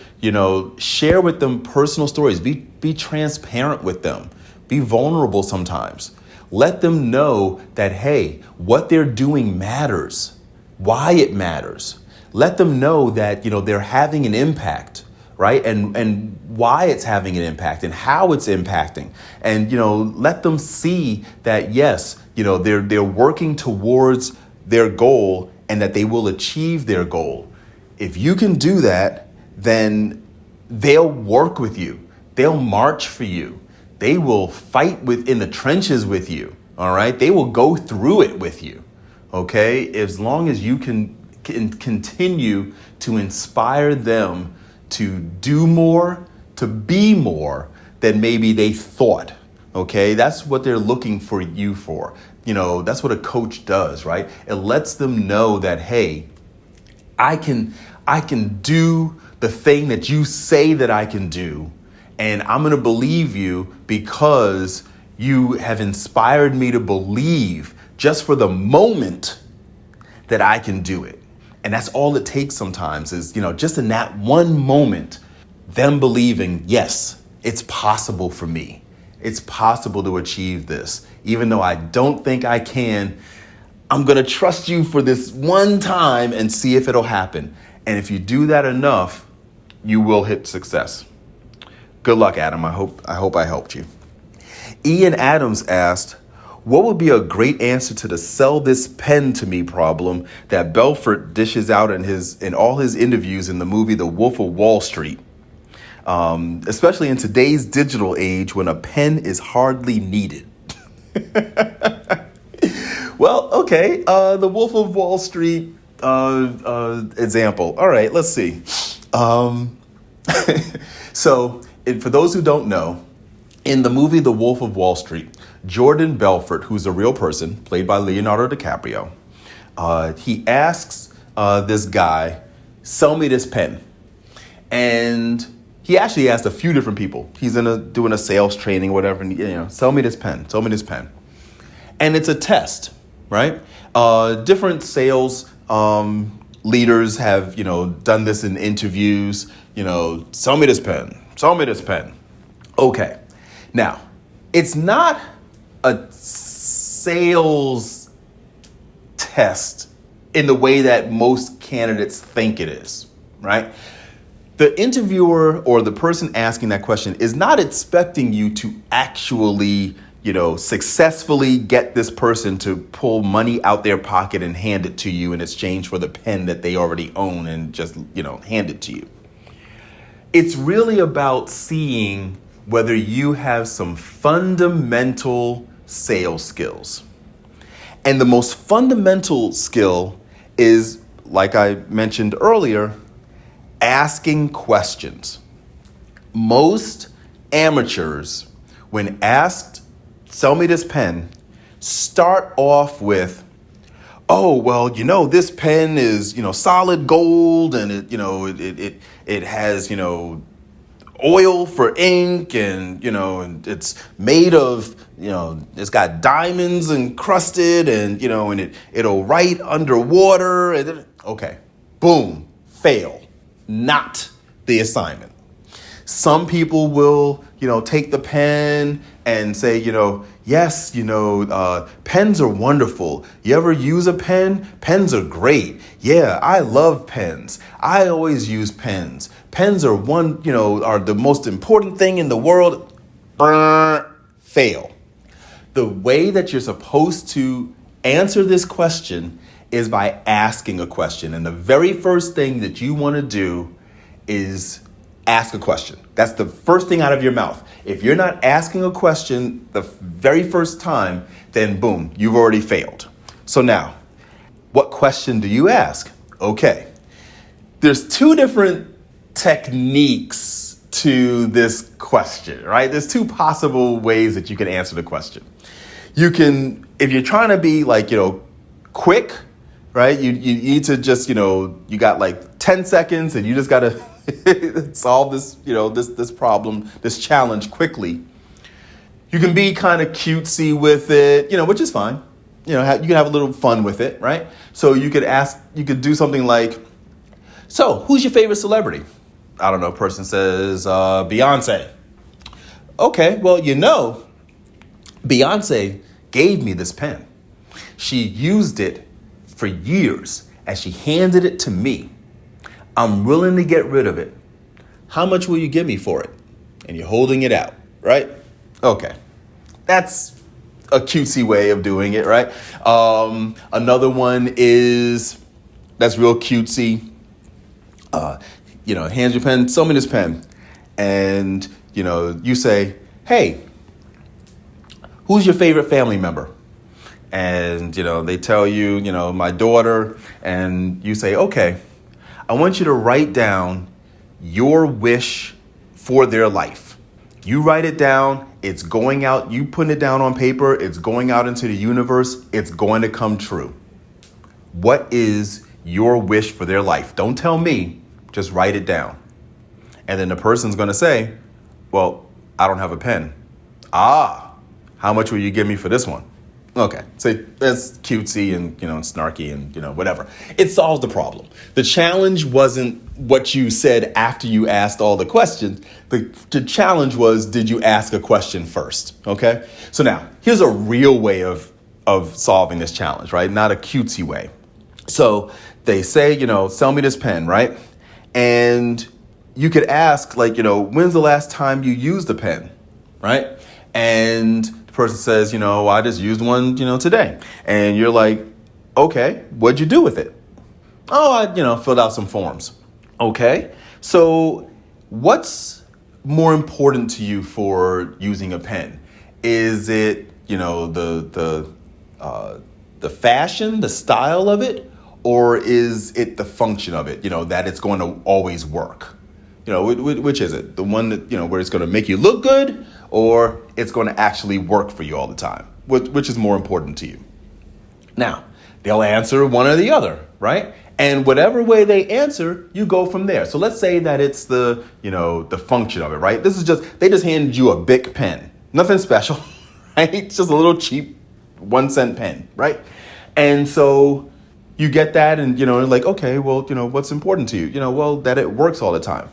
share with them personal stories. Be transparent with them. Be vulnerable sometimes. Let them know that, hey, what they're doing matters, why it matters. Let them know that, they're having an impact, right? And why it's having an impact and how it's impacting. And, let them see that, yes, they're working towards their goal and that they will achieve their goal. If you can do that, then they'll work with you. They'll march for you. They will fight in the trenches with you. All right. They will go through it with you. OK, as long as you can continue to inspire them to do more, to be more than maybe they thought. OK, that's what they're looking for you for. That's what a coach does. Right. It lets them know that, hey, I can do the thing that you say that I can do. And I'm going to believe you because you have inspired me to believe just for the moment that I can do it. And that's all it takes sometimes is, just in that one moment, them believing, yes, it's possible for me. It's possible to achieve this. Even though I don't think I can, I'm going to trust you for this one time and see if it'll happen. And if you do that enough, you will hit success. Good luck, Adam. I hope I helped you. Ian Adams asked, what would be a great answer to the sell this pen to me problem that Belfort dishes out in all his interviews in the movie The Wolf of Wall Street? Especially in today's digital age when a pen is hardly needed. Well, okay, the Wolf of Wall Street example. All right, let's see. So, for those who don't know, in the movie The Wolf of Wall Street, Jordan Belfort, who's a real person, played by Leonardo DiCaprio, he asks this guy, sell me this pen. And he actually asked a few different people. He's doing a sales training or whatever, and sell me this pen, sell me this pen. And it's a test, right? Different sales leaders have, done this in interviews, sell me this pen, sell me this pen. Okay. Now, it's not a sales test in the way that most candidates think it is, right? The interviewer or the person asking that question is not expecting you to actually, successfully get this person to pull money out their pocket and hand it to you in exchange for the pen that they already own and just, hand it to you. It's really about seeing whether you have some fundamental sales skills. And the most fundamental skill is, like I mentioned earlier, asking questions. Most amateurs, when asked, sell me this pen, start off with, oh, well, this pen is, solid gold and it has, oil for ink and, and it's made of, it's got diamonds encrusted and, and it'll write underwater. And okay, boom, fail. Not the assignment. Some people will, take the pen and say, yes, pens are wonderful. You ever use a pen? Pens are great. Yeah, I love pens. I always use pens. Pens are are the most important thing in the world. Fail. The way that you're supposed to answer this question is by asking a question. And the very first thing that you want to do is ask a question. That's the first thing out of your mouth. If you're not asking a question the very first time, then boom, you've already failed. So now, what question do you ask? Okay. There's two different techniques to this question, right? There's two possible ways that you can answer the question. You can, if you're trying to be quick, right? You need to just, you got 10 seconds and you just got to solve this, this problem, this challenge quickly. You can be kind of cutesy with it, which is fine. You can have a little fun with it, right? So you could do something like, so who's your favorite celebrity? I don't know, person says, Beyonce. Okay, well, Beyonce gave me this pen. She used it for years and she handed it to me. I'm willing to get rid of it. How much will you give me for it? And you're holding it out, right? Okay. That's a cutesy way of doing it, right? Another one is, that's real cutesy. Hands your pen, sell me this pen. And, you say, hey, who's your favorite family member? And, they tell you, my daughter. And you say, okay, I want you to write down your wish for their life. You write it down. It's going out. You put it down on paper. It's going out into the universe. It's going to come true. What is your wish for their life? Don't tell me. Just write it down. And then the person's going to say, well, I don't have a pen. How much will you give me for this one? Okay, so that's cutesy and, snarky and, whatever. It solves the problem. The challenge wasn't what you said after you asked all the questions. The challenge was, did you ask a question first? Okay, so now here's a real way of solving this challenge, right? Not a cutesy way. So they say, sell me this pen, right? And you could ask, like, when's the last time you used a pen, right? And the person says, I just used one, today. And you're like, okay, what'd you do with it? Oh, I, filled out some forms. Okay, so what's more important to you for using a pen? Is it, the fashion, the style of it, or is it the function of it? That it's going to always work. Which is it? The one that where it's going to make you look good, or it's going to actually work for you all the time? Which is more important to you? Now, they'll answer one or the other, right? And whatever way they answer, you go from there. So let's say that it's the function of it, right? They just handed you a Bic pen. Nothing special, right? It's just a little cheap 1-cent pen, right? And so you get that and, like, okay, well, what's important to you? Well, that it works all the time.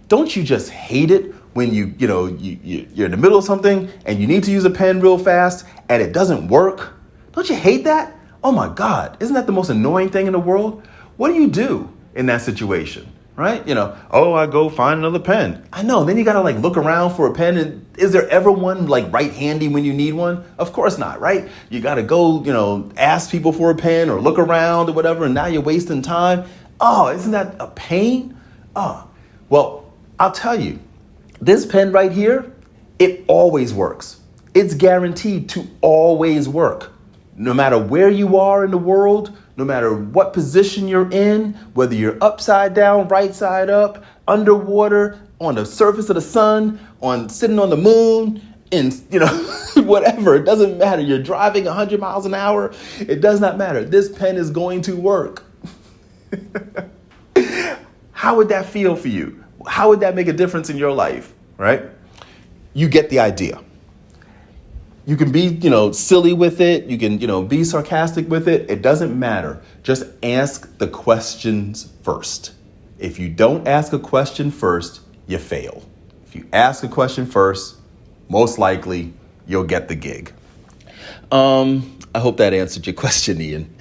Don't you just hate it when you're in the middle of something and you need to use a pen real fast and it doesn't work? Don't you hate that? Oh my God, isn't that the most annoying thing in the world? What do you do in that situation, right? I go find another pen. I know, then you gotta look around for a pen, and is there ever one right handy when you need one? Of course not, right? You gotta go, ask people for a pen or look around or whatever, and now you're wasting time. Oh, isn't that a pain? Oh, well, I'll tell you, this pen right here, it always works. It's guaranteed to always work. No matter where you are in the world, no matter what position you're in, whether you're upside down, right side up, underwater, on the surface of the sun, sitting on the moon, and whatever, it doesn't matter. You're driving 100 miles an hour. It does not matter. This pen is going to work. How would that feel for you? How would that make a difference in your life, right? You get the idea. You can be, silly with it. You can, be sarcastic with it. It doesn't matter. Just ask the questions first. If you don't ask a question first, you fail. If you ask a question first, most likely you'll get the gig. I hope that answered your question, Ian.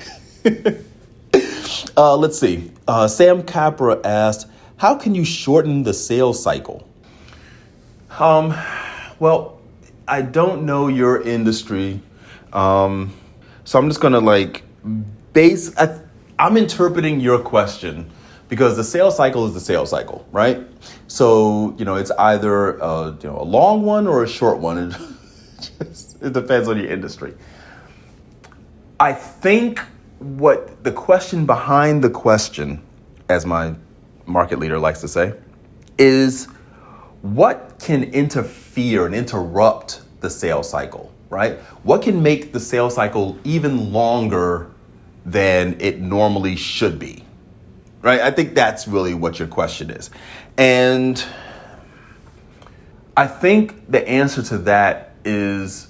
Let's see. Sam Capra asked, how can you shorten the sales cycle? Well, I don't know your industry. So I'm just going to I'm interpreting your question because the sales cycle is the sales cycle, right? So, it's either a long one or a short one. It depends on your industry. I think what the question behind the question, as my market leader likes to say, is what can interfere and interrupt the sales cycle, right? What can make the sales cycle even longer than it normally should be, right? I think that's really what your question is. And I think the answer to that is,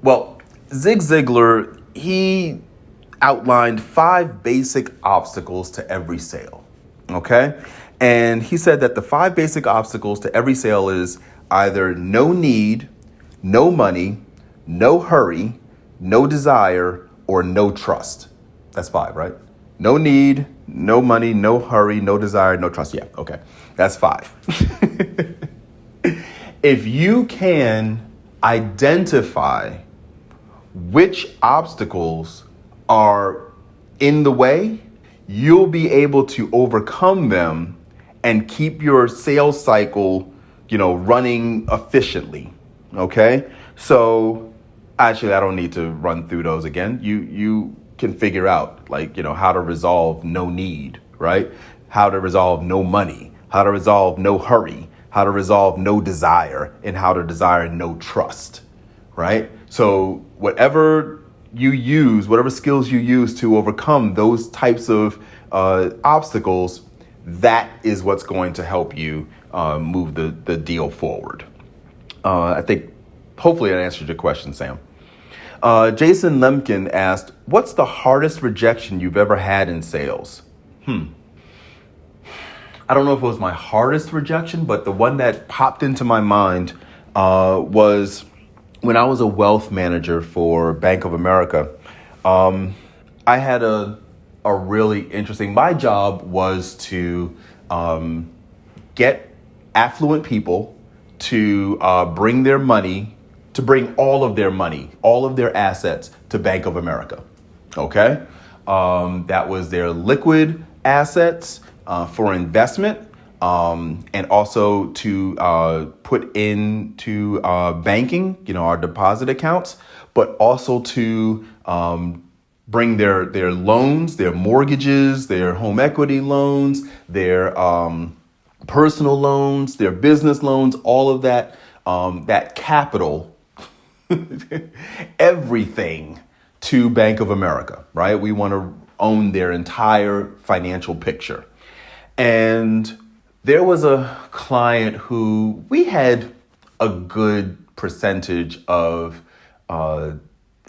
well, Zig Ziglar, he outlined 5 basic obstacles to every sale, okay? And he said that the 5 basic obstacles to every sale is either no need, no money, no hurry, no desire, or no trust. That's 5, right? No need, no money, no hurry, no desire, no trust. Yeah, okay. That's 5. If you can identify which obstacles are in the way, you'll be able to overcome them and keep your sales cycle, running efficiently. Okay. So actually, I don't need to run through those again. You can figure out how to resolve no need, right? How to resolve no money, how to resolve no hurry, how to resolve no desire, and how to desire no trust, right? So whatever you use, whatever skills you use to overcome those types of obstacles, that is what's going to help you move the deal forward. I think hopefully that answered your question, Sam. Jason Lemkin asked, what's the hardest rejection you've ever had in sales? I don't know if it was my hardest rejection, but the one that popped into my mind was when I was a wealth manager for Bank of America. I had a really interesting, my job was to get affluent people to bring their money, to bring all of their money, all of their assets to Bank of America. Okay? That was their liquid assets for investment, and also to put into banking, our deposit accounts, but also to bring their loans, their mortgages, their home equity loans, their personal loans, their business loans, all of that, that capital, everything to Bank of America, right? We want to own their entire financial picture. And there was a client who we had a good percentage of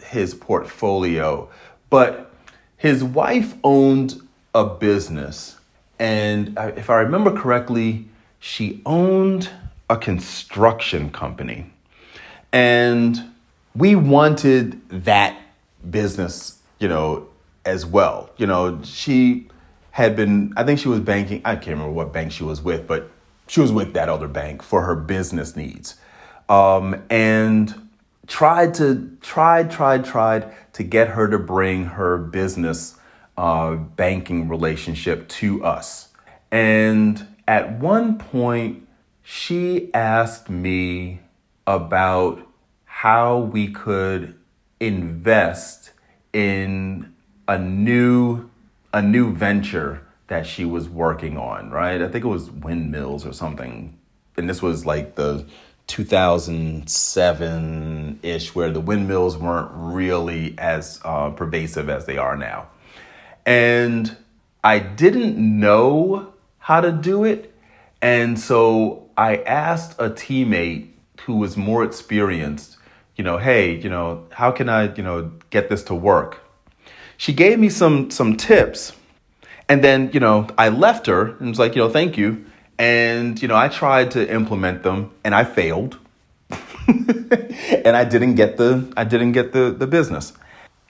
his portfolio, but his wife owned a business. And if I remember correctly, she owned a construction company. And we wanted that business, as well. She had been, I think she was banking, I can't remember what bank she was with, but she was with that other bank for her business needs. And tried to get her to bring her business banking relationship to us. And at one point, she asked me about how we could invest in a new venture that she was working on, right? I think it was windmills or something. And this was like the 2007-ish, where the windmills weren't really as pervasive as they are now. And I didn't know how to do it. And so I asked a teammate who was more experienced, hey, how can I, get this to work? She gave me some tips. And then, I left her and was like, thank you. And, I tried to implement them and I failed. And I didn't get the business.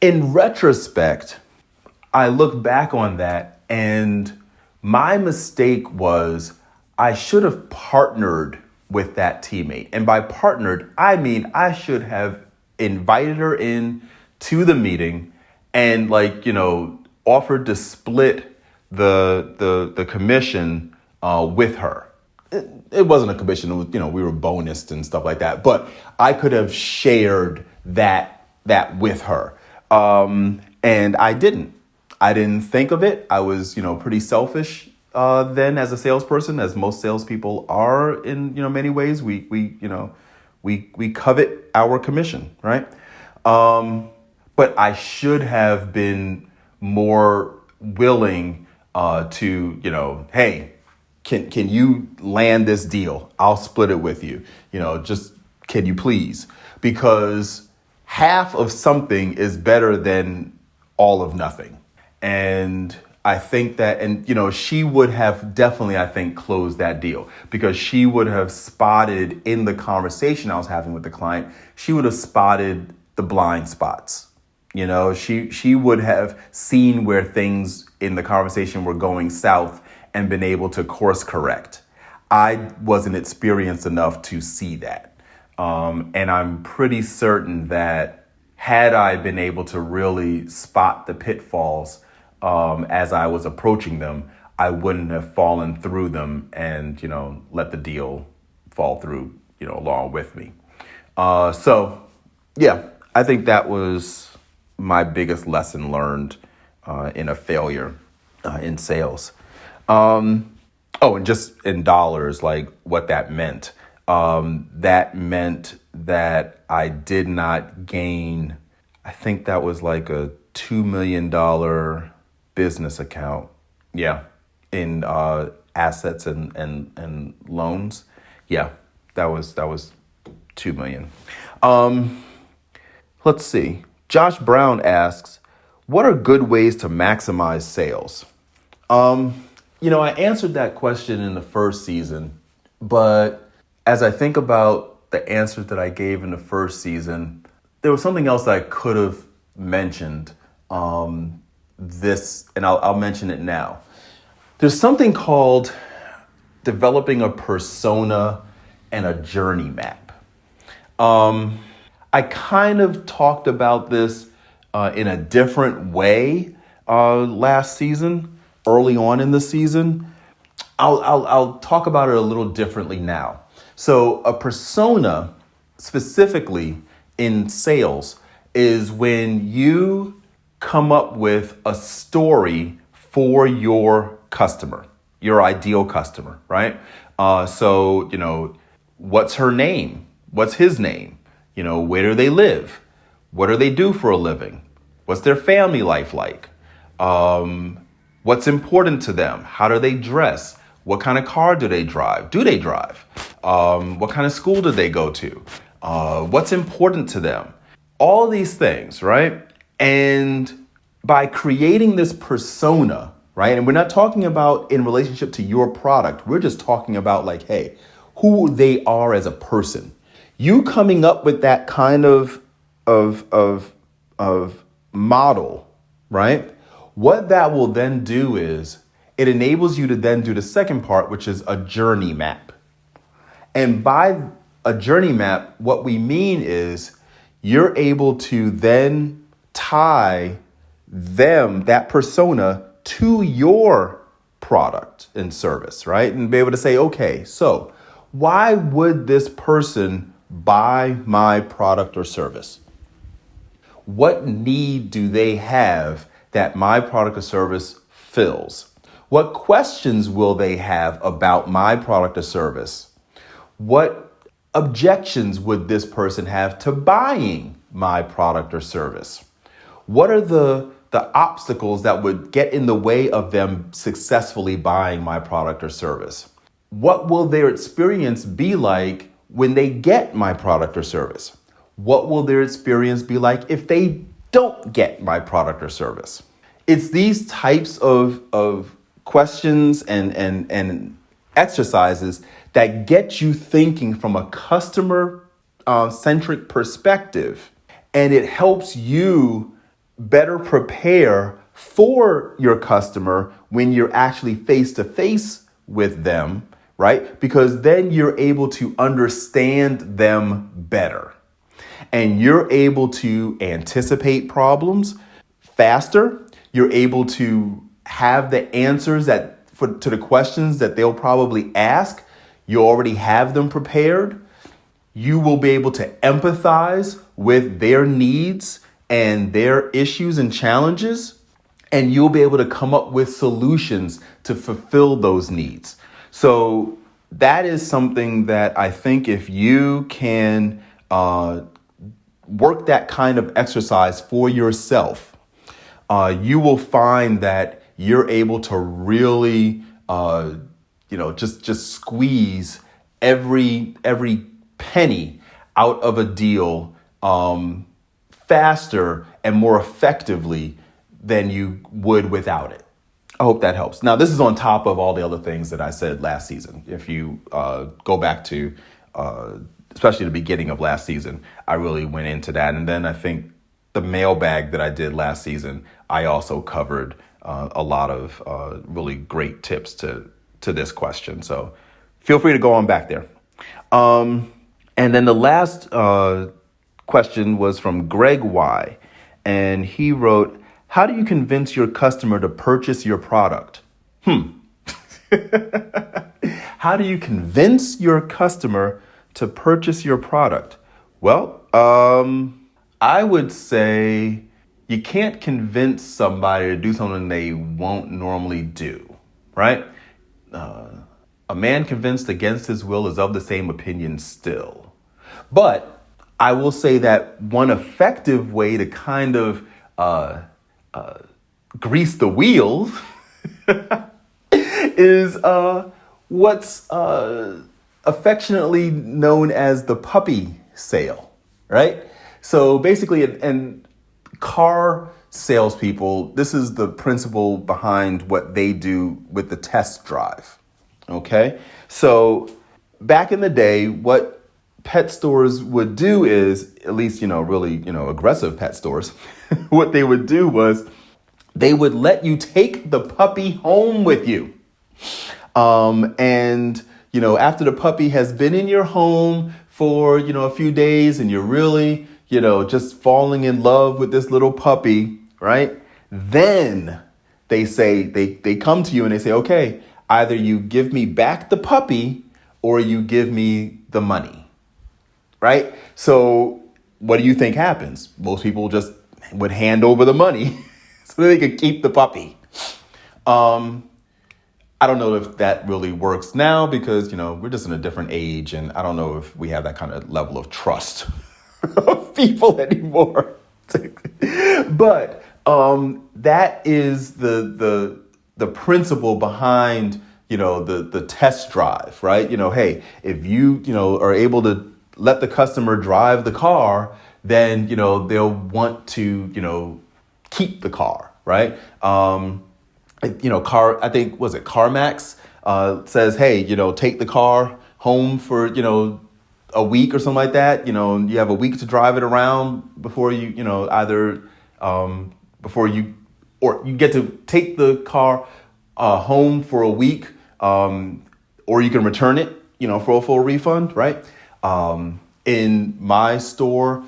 In retrospect, I look back on that and my mistake was I should have partnered with that teammate. And by partnered, I mean I should have invited her in to the meeting and offered to split the commission with her. It wasn't a commission, it was, we were bonused and stuff like that. But I could have shared that with her. And I didn't. I didn't think of it. I was, pretty selfish then as a salesperson, as most salespeople are in, many ways. We covet our commission, right? But I should have been more willing to, hey, can you land this deal? I'll split it with you. Just can you please? Because half of something is better than all of nothing. And I think that, she would have definitely, I think, closed that deal because she would have spotted in the conversation I was having with the client, she would have spotted the blind spots. She would have seen where things in the conversation were going south and been able to course correct. I wasn't experienced enough to see that. And I'm pretty certain that had I been able to really spot the pitfalls as I was approaching them, I wouldn't have fallen through them and, let the deal fall through, along with me. So, yeah, I think that was my biggest lesson learned in a failure in sales. And just in dollars, like what that meant. That meant that I did not gain, I think that was like a $2 million business account. Yeah. In assets and loans. Yeah. That was 2 million. Let's see. Josh Brown asks, what are good ways to maximize sales? I answered that question in the first season, but as I think about the answers that I gave in the first season, there was something else that I could have mentioned. And I'll mention it now. There's something called developing a persona and a journey map. I kind of talked about this in a different way last season, early on in the season. I'll talk about it a little differently now. So a persona, specifically in sales, is when you come up with a story for your customer, your ideal customer, right? What's her name? What's his name? Where do they live? What do they do for a living? What's their family life like? What's important to them? How do they dress? What kind of car do they drive? Do they drive? What kind of school do they go to? What's important to them? All these things, right? And by creating this persona, right? And we're not talking about in relationship to your product. We're just talking about like, hey, who they are as a person. You coming up with that kind of model, right? What that will then do is it enables you to then do the second part, which is a journey map. And by a journey map, what we mean is you're able to then tie that persona to your product and service, right? And be able to say, okay, so why would this person buy my product or service? What need do they have that my product or service fills? What questions will they have about my product or service? What objections would this person have to buying my product or service? What are the obstacles that would get in the way of them successfully buying my product or service? What will their experience be like when they get my product or service? What will their experience be like if they don't get my product or service? It's these types of questions and exercises that get you thinking from a customer centric perspective, and it helps you better prepare for your customer when you're actually face to face with them, right? Because then you're able to understand them better, and you're able to anticipate problems faster. You're able to have the answers to the questions that they'll probably ask. You already have them prepared. You will be able to empathize with their needs and their issues and challenges, and you'll be able to come up with solutions to fulfill those needs. So that is something that I think if you can work that kind of exercise for yourself, you will find that you're able to really, just squeeze every penny out of a deal faster and more effectively than you would without it. I hope that helps. Now, this is on top of all the other things that I said last season. If you go back to, especially the beginning of last season, I really went into that. And then I think the mailbag that I did last season, I also covered a lot of really great tips to this question. So feel free to go on back there. And then the last question was from Greg Y. And he wrote, how do you convince your customer to purchase your product? How do you convince your customer to purchase your product? Well, I would say you can't convince somebody to do something they won't normally do, right? A man convinced against his will is of the same opinion still. But I will say that one effective way to kind of grease the wheels is what's affectionately known as the puppy sale, right? So basically, and car salespeople, this is the principle behind what they do with the test drive. Okay. So back in the day, what pet stores would do is, at least, really, aggressive pet stores, what they would do was they would let you take the puppy home with you. And after the puppy has been in your home for, a few days and you're really, just falling in love with this little puppy, right? Then they come to you and they say, okay, either you give me back the puppy or you give me the money, right? So what do you think happens? Most people just would hand over the money so they could keep the puppy. I don't know if that really works now because, we're just in a different age, and I don't know if we have that kind of level of trust of people anymore. But that is the principle behind, the test drive, right? Hey, if you, are able to let the customer drive the car, then, they'll want to, keep the car, right? I think, was it CarMax, says, hey, take the car home for, a week or something like that. You have a week to drive it around before you, before you, or you get to take the car home for a week, or you can return it, for a full refund, right? In my store,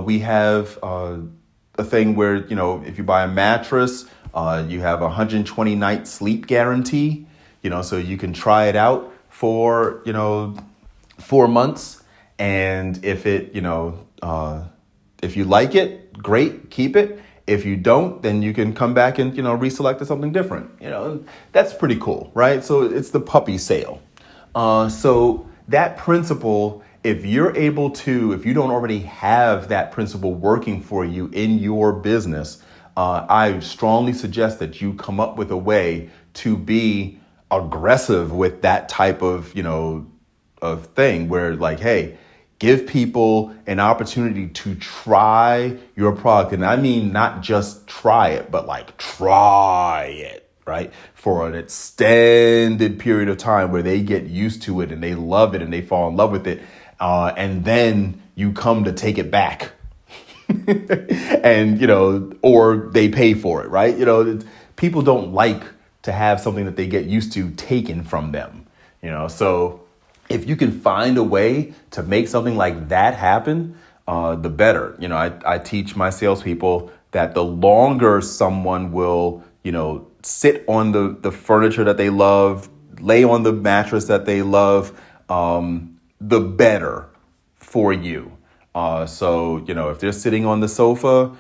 we have a thing where, if you buy a mattress, you have a 120-night sleep guarantee, so you can try it out for, 4 months. And if it, if you like it, great, keep it. If you don't, then you can come back and, reselect something different. That's pretty cool, right? So it's the puppy sale. So that principle, if you're able to, if you don't already have that principle working for you in your business, I strongly suggest that you come up with a way to be aggressive with that type of, of thing where, like, hey, give people an opportunity to try your product. And I mean, not just try it, but like try it, right? For an extended period of time where they get used to it and they love it and they fall in love with it. And then you come to take it back. And, or they pay for it, right? People don't like to have something that they get used to taken from them, so if you can find a way to make something like that happen, the better. I teach my salespeople that the longer someone will, sit on the furniture that they love, lay on the mattress that they love, the better for you. So, if they're sitting on the sofa,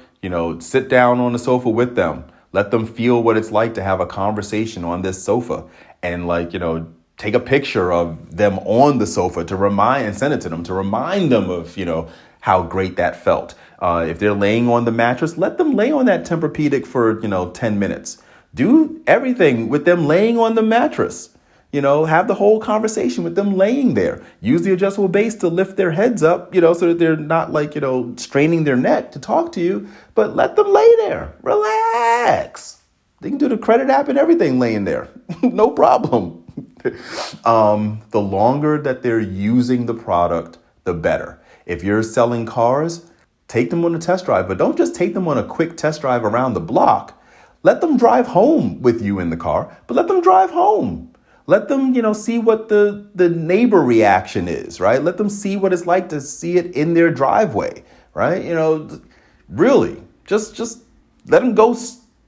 sit down on the sofa with them. Let them feel what it's like to have a conversation on this sofa, and take a picture of them on the sofa to remind, and send it to them to remind them of, how great that felt. If they're laying on the mattress, let them lay on that Tempur-Pedic for, 10 minutes. Do everything with them laying on the mattress. Have the whole conversation with them laying there. Use the adjustable base to lift their heads up, so that they're not straining their neck to talk to you, but let them lay there. Relax. They can do the credit app and everything laying there. No problem. The longer that they're using the product, the better. If you're selling cars, take them on a test drive, but don't just take them on a quick test drive around the block. Let them drive home with you in the car, but let them drive home. Let them, see what the neighbor reaction is, right? Let them see what it's like to see it in their driveway, right? Really, just let them go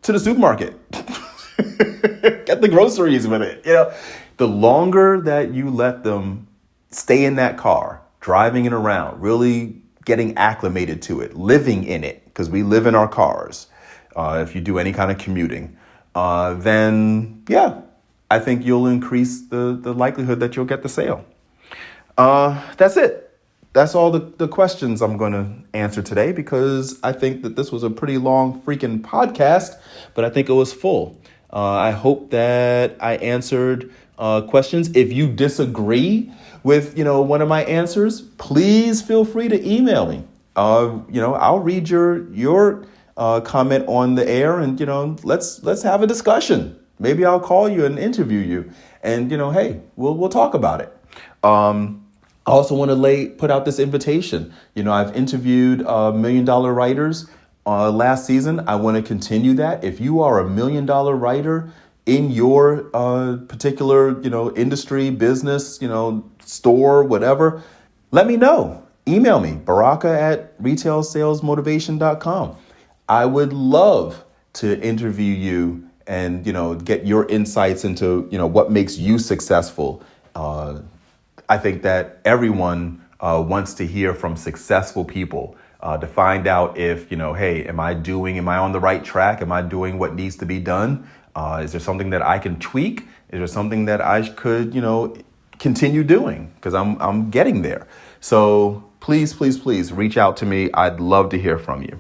to the supermarket. Get the groceries with it. The longer that you let them stay in that car, driving it around, really getting acclimated to it, living in it, because we live in our cars. If you do any kind of commuting, then yeah, I think you'll increase the likelihood that you'll get the sale. That's it. That's all the questions I'm going to answer today, because I think that this was a pretty long freaking podcast, but I think it was full. I hope that I answered questions. If you disagree with, one of my answers, please feel free to email me. I'll read your comment on the air, and let's have a discussion. Maybe I'll call you and interview you, and hey, we'll talk about it. I also want to put out this invitation. I've interviewed $1 million writers last season. I want to continue that. If you are a $1 million writer in your particular industry, business, store, whatever, let me know. Email me, baraka@retailsalesmotivation.com. I would love to interview you and get your insights into what makes you successful. I think that everyone wants to hear from successful people to find out if, hey, am I on the right track? Am I doing what needs to be done? Is there something that I can tweak? Is there something that I could, continue doing? Because I'm getting there. So please, please, please reach out to me. I'd love to hear from you.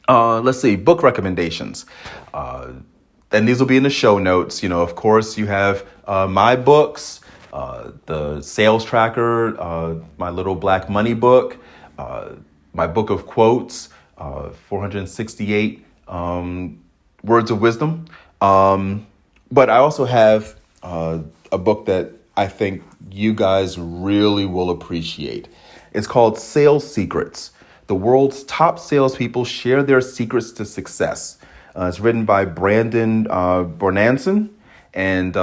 Let's see, book recommendations. And these will be in the show notes. Of course, you have my books. The Sales Tracker, my little Black Money book, my book of quotes, 468 words of wisdom. But I also have a book that I think you guys really will appreciate. It's called Sales Secrets. The world's top salespeople share their secrets to success. It's written by Brandon Bornanson, and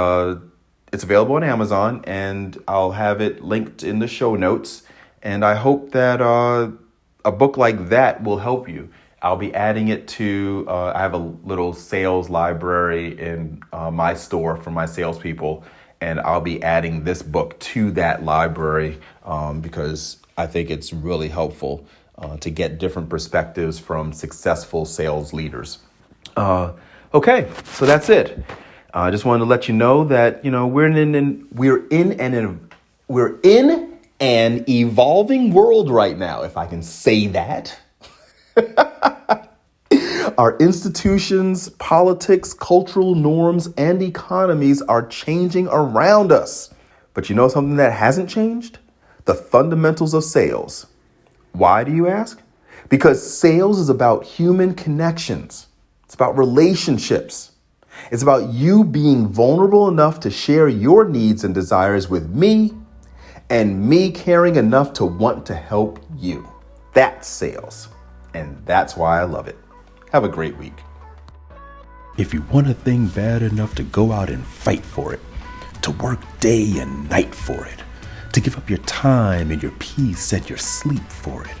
it's available on Amazon, and I'll have it linked in the show notes. And I hope that a book like that will help you. I'll be adding it to, I have a little sales library in my store for my salespeople, and I'll be adding this book to that library because I think it's really helpful to get different perspectives from successful sales leaders. Okay, so that's it. I just wanted to let you know that we're in an evolving world right now, if I can say that. Our institutions, politics, cultural norms, and economies are changing around us. But you know something that hasn't changed? The fundamentals of sales. Why, do you ask? Because sales is about human connections. It's about relationships. It's about you being vulnerable enough to share your needs and desires with me, and me caring enough to want to help you. That's sales. And that's why I love it. Have a great week. If you want a thing bad enough to go out and fight for it, to work day and night for it, to give up your time and your peace and your sleep for it,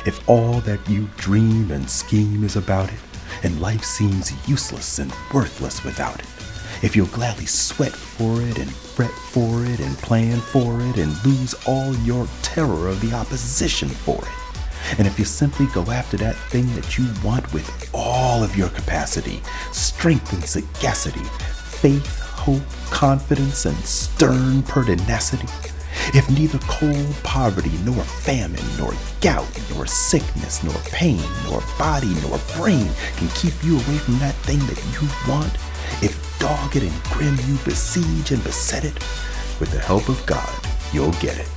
if all that you dream and scheme is about it, and life seems useless and worthless without it, if you'll gladly sweat for it and fret for it and plan for it and lose all your terror of the opposition for it, and if you simply go after that thing that you want with all of your capacity, strength and sagacity, faith, hope, confidence, and stern pertinacity, if neither cold poverty, nor famine, nor gout, nor sickness, nor pain, nor body, nor brain can keep you away from that thing that you want, if dogged and grim you besiege and beset it, with the help of God, you'll get it.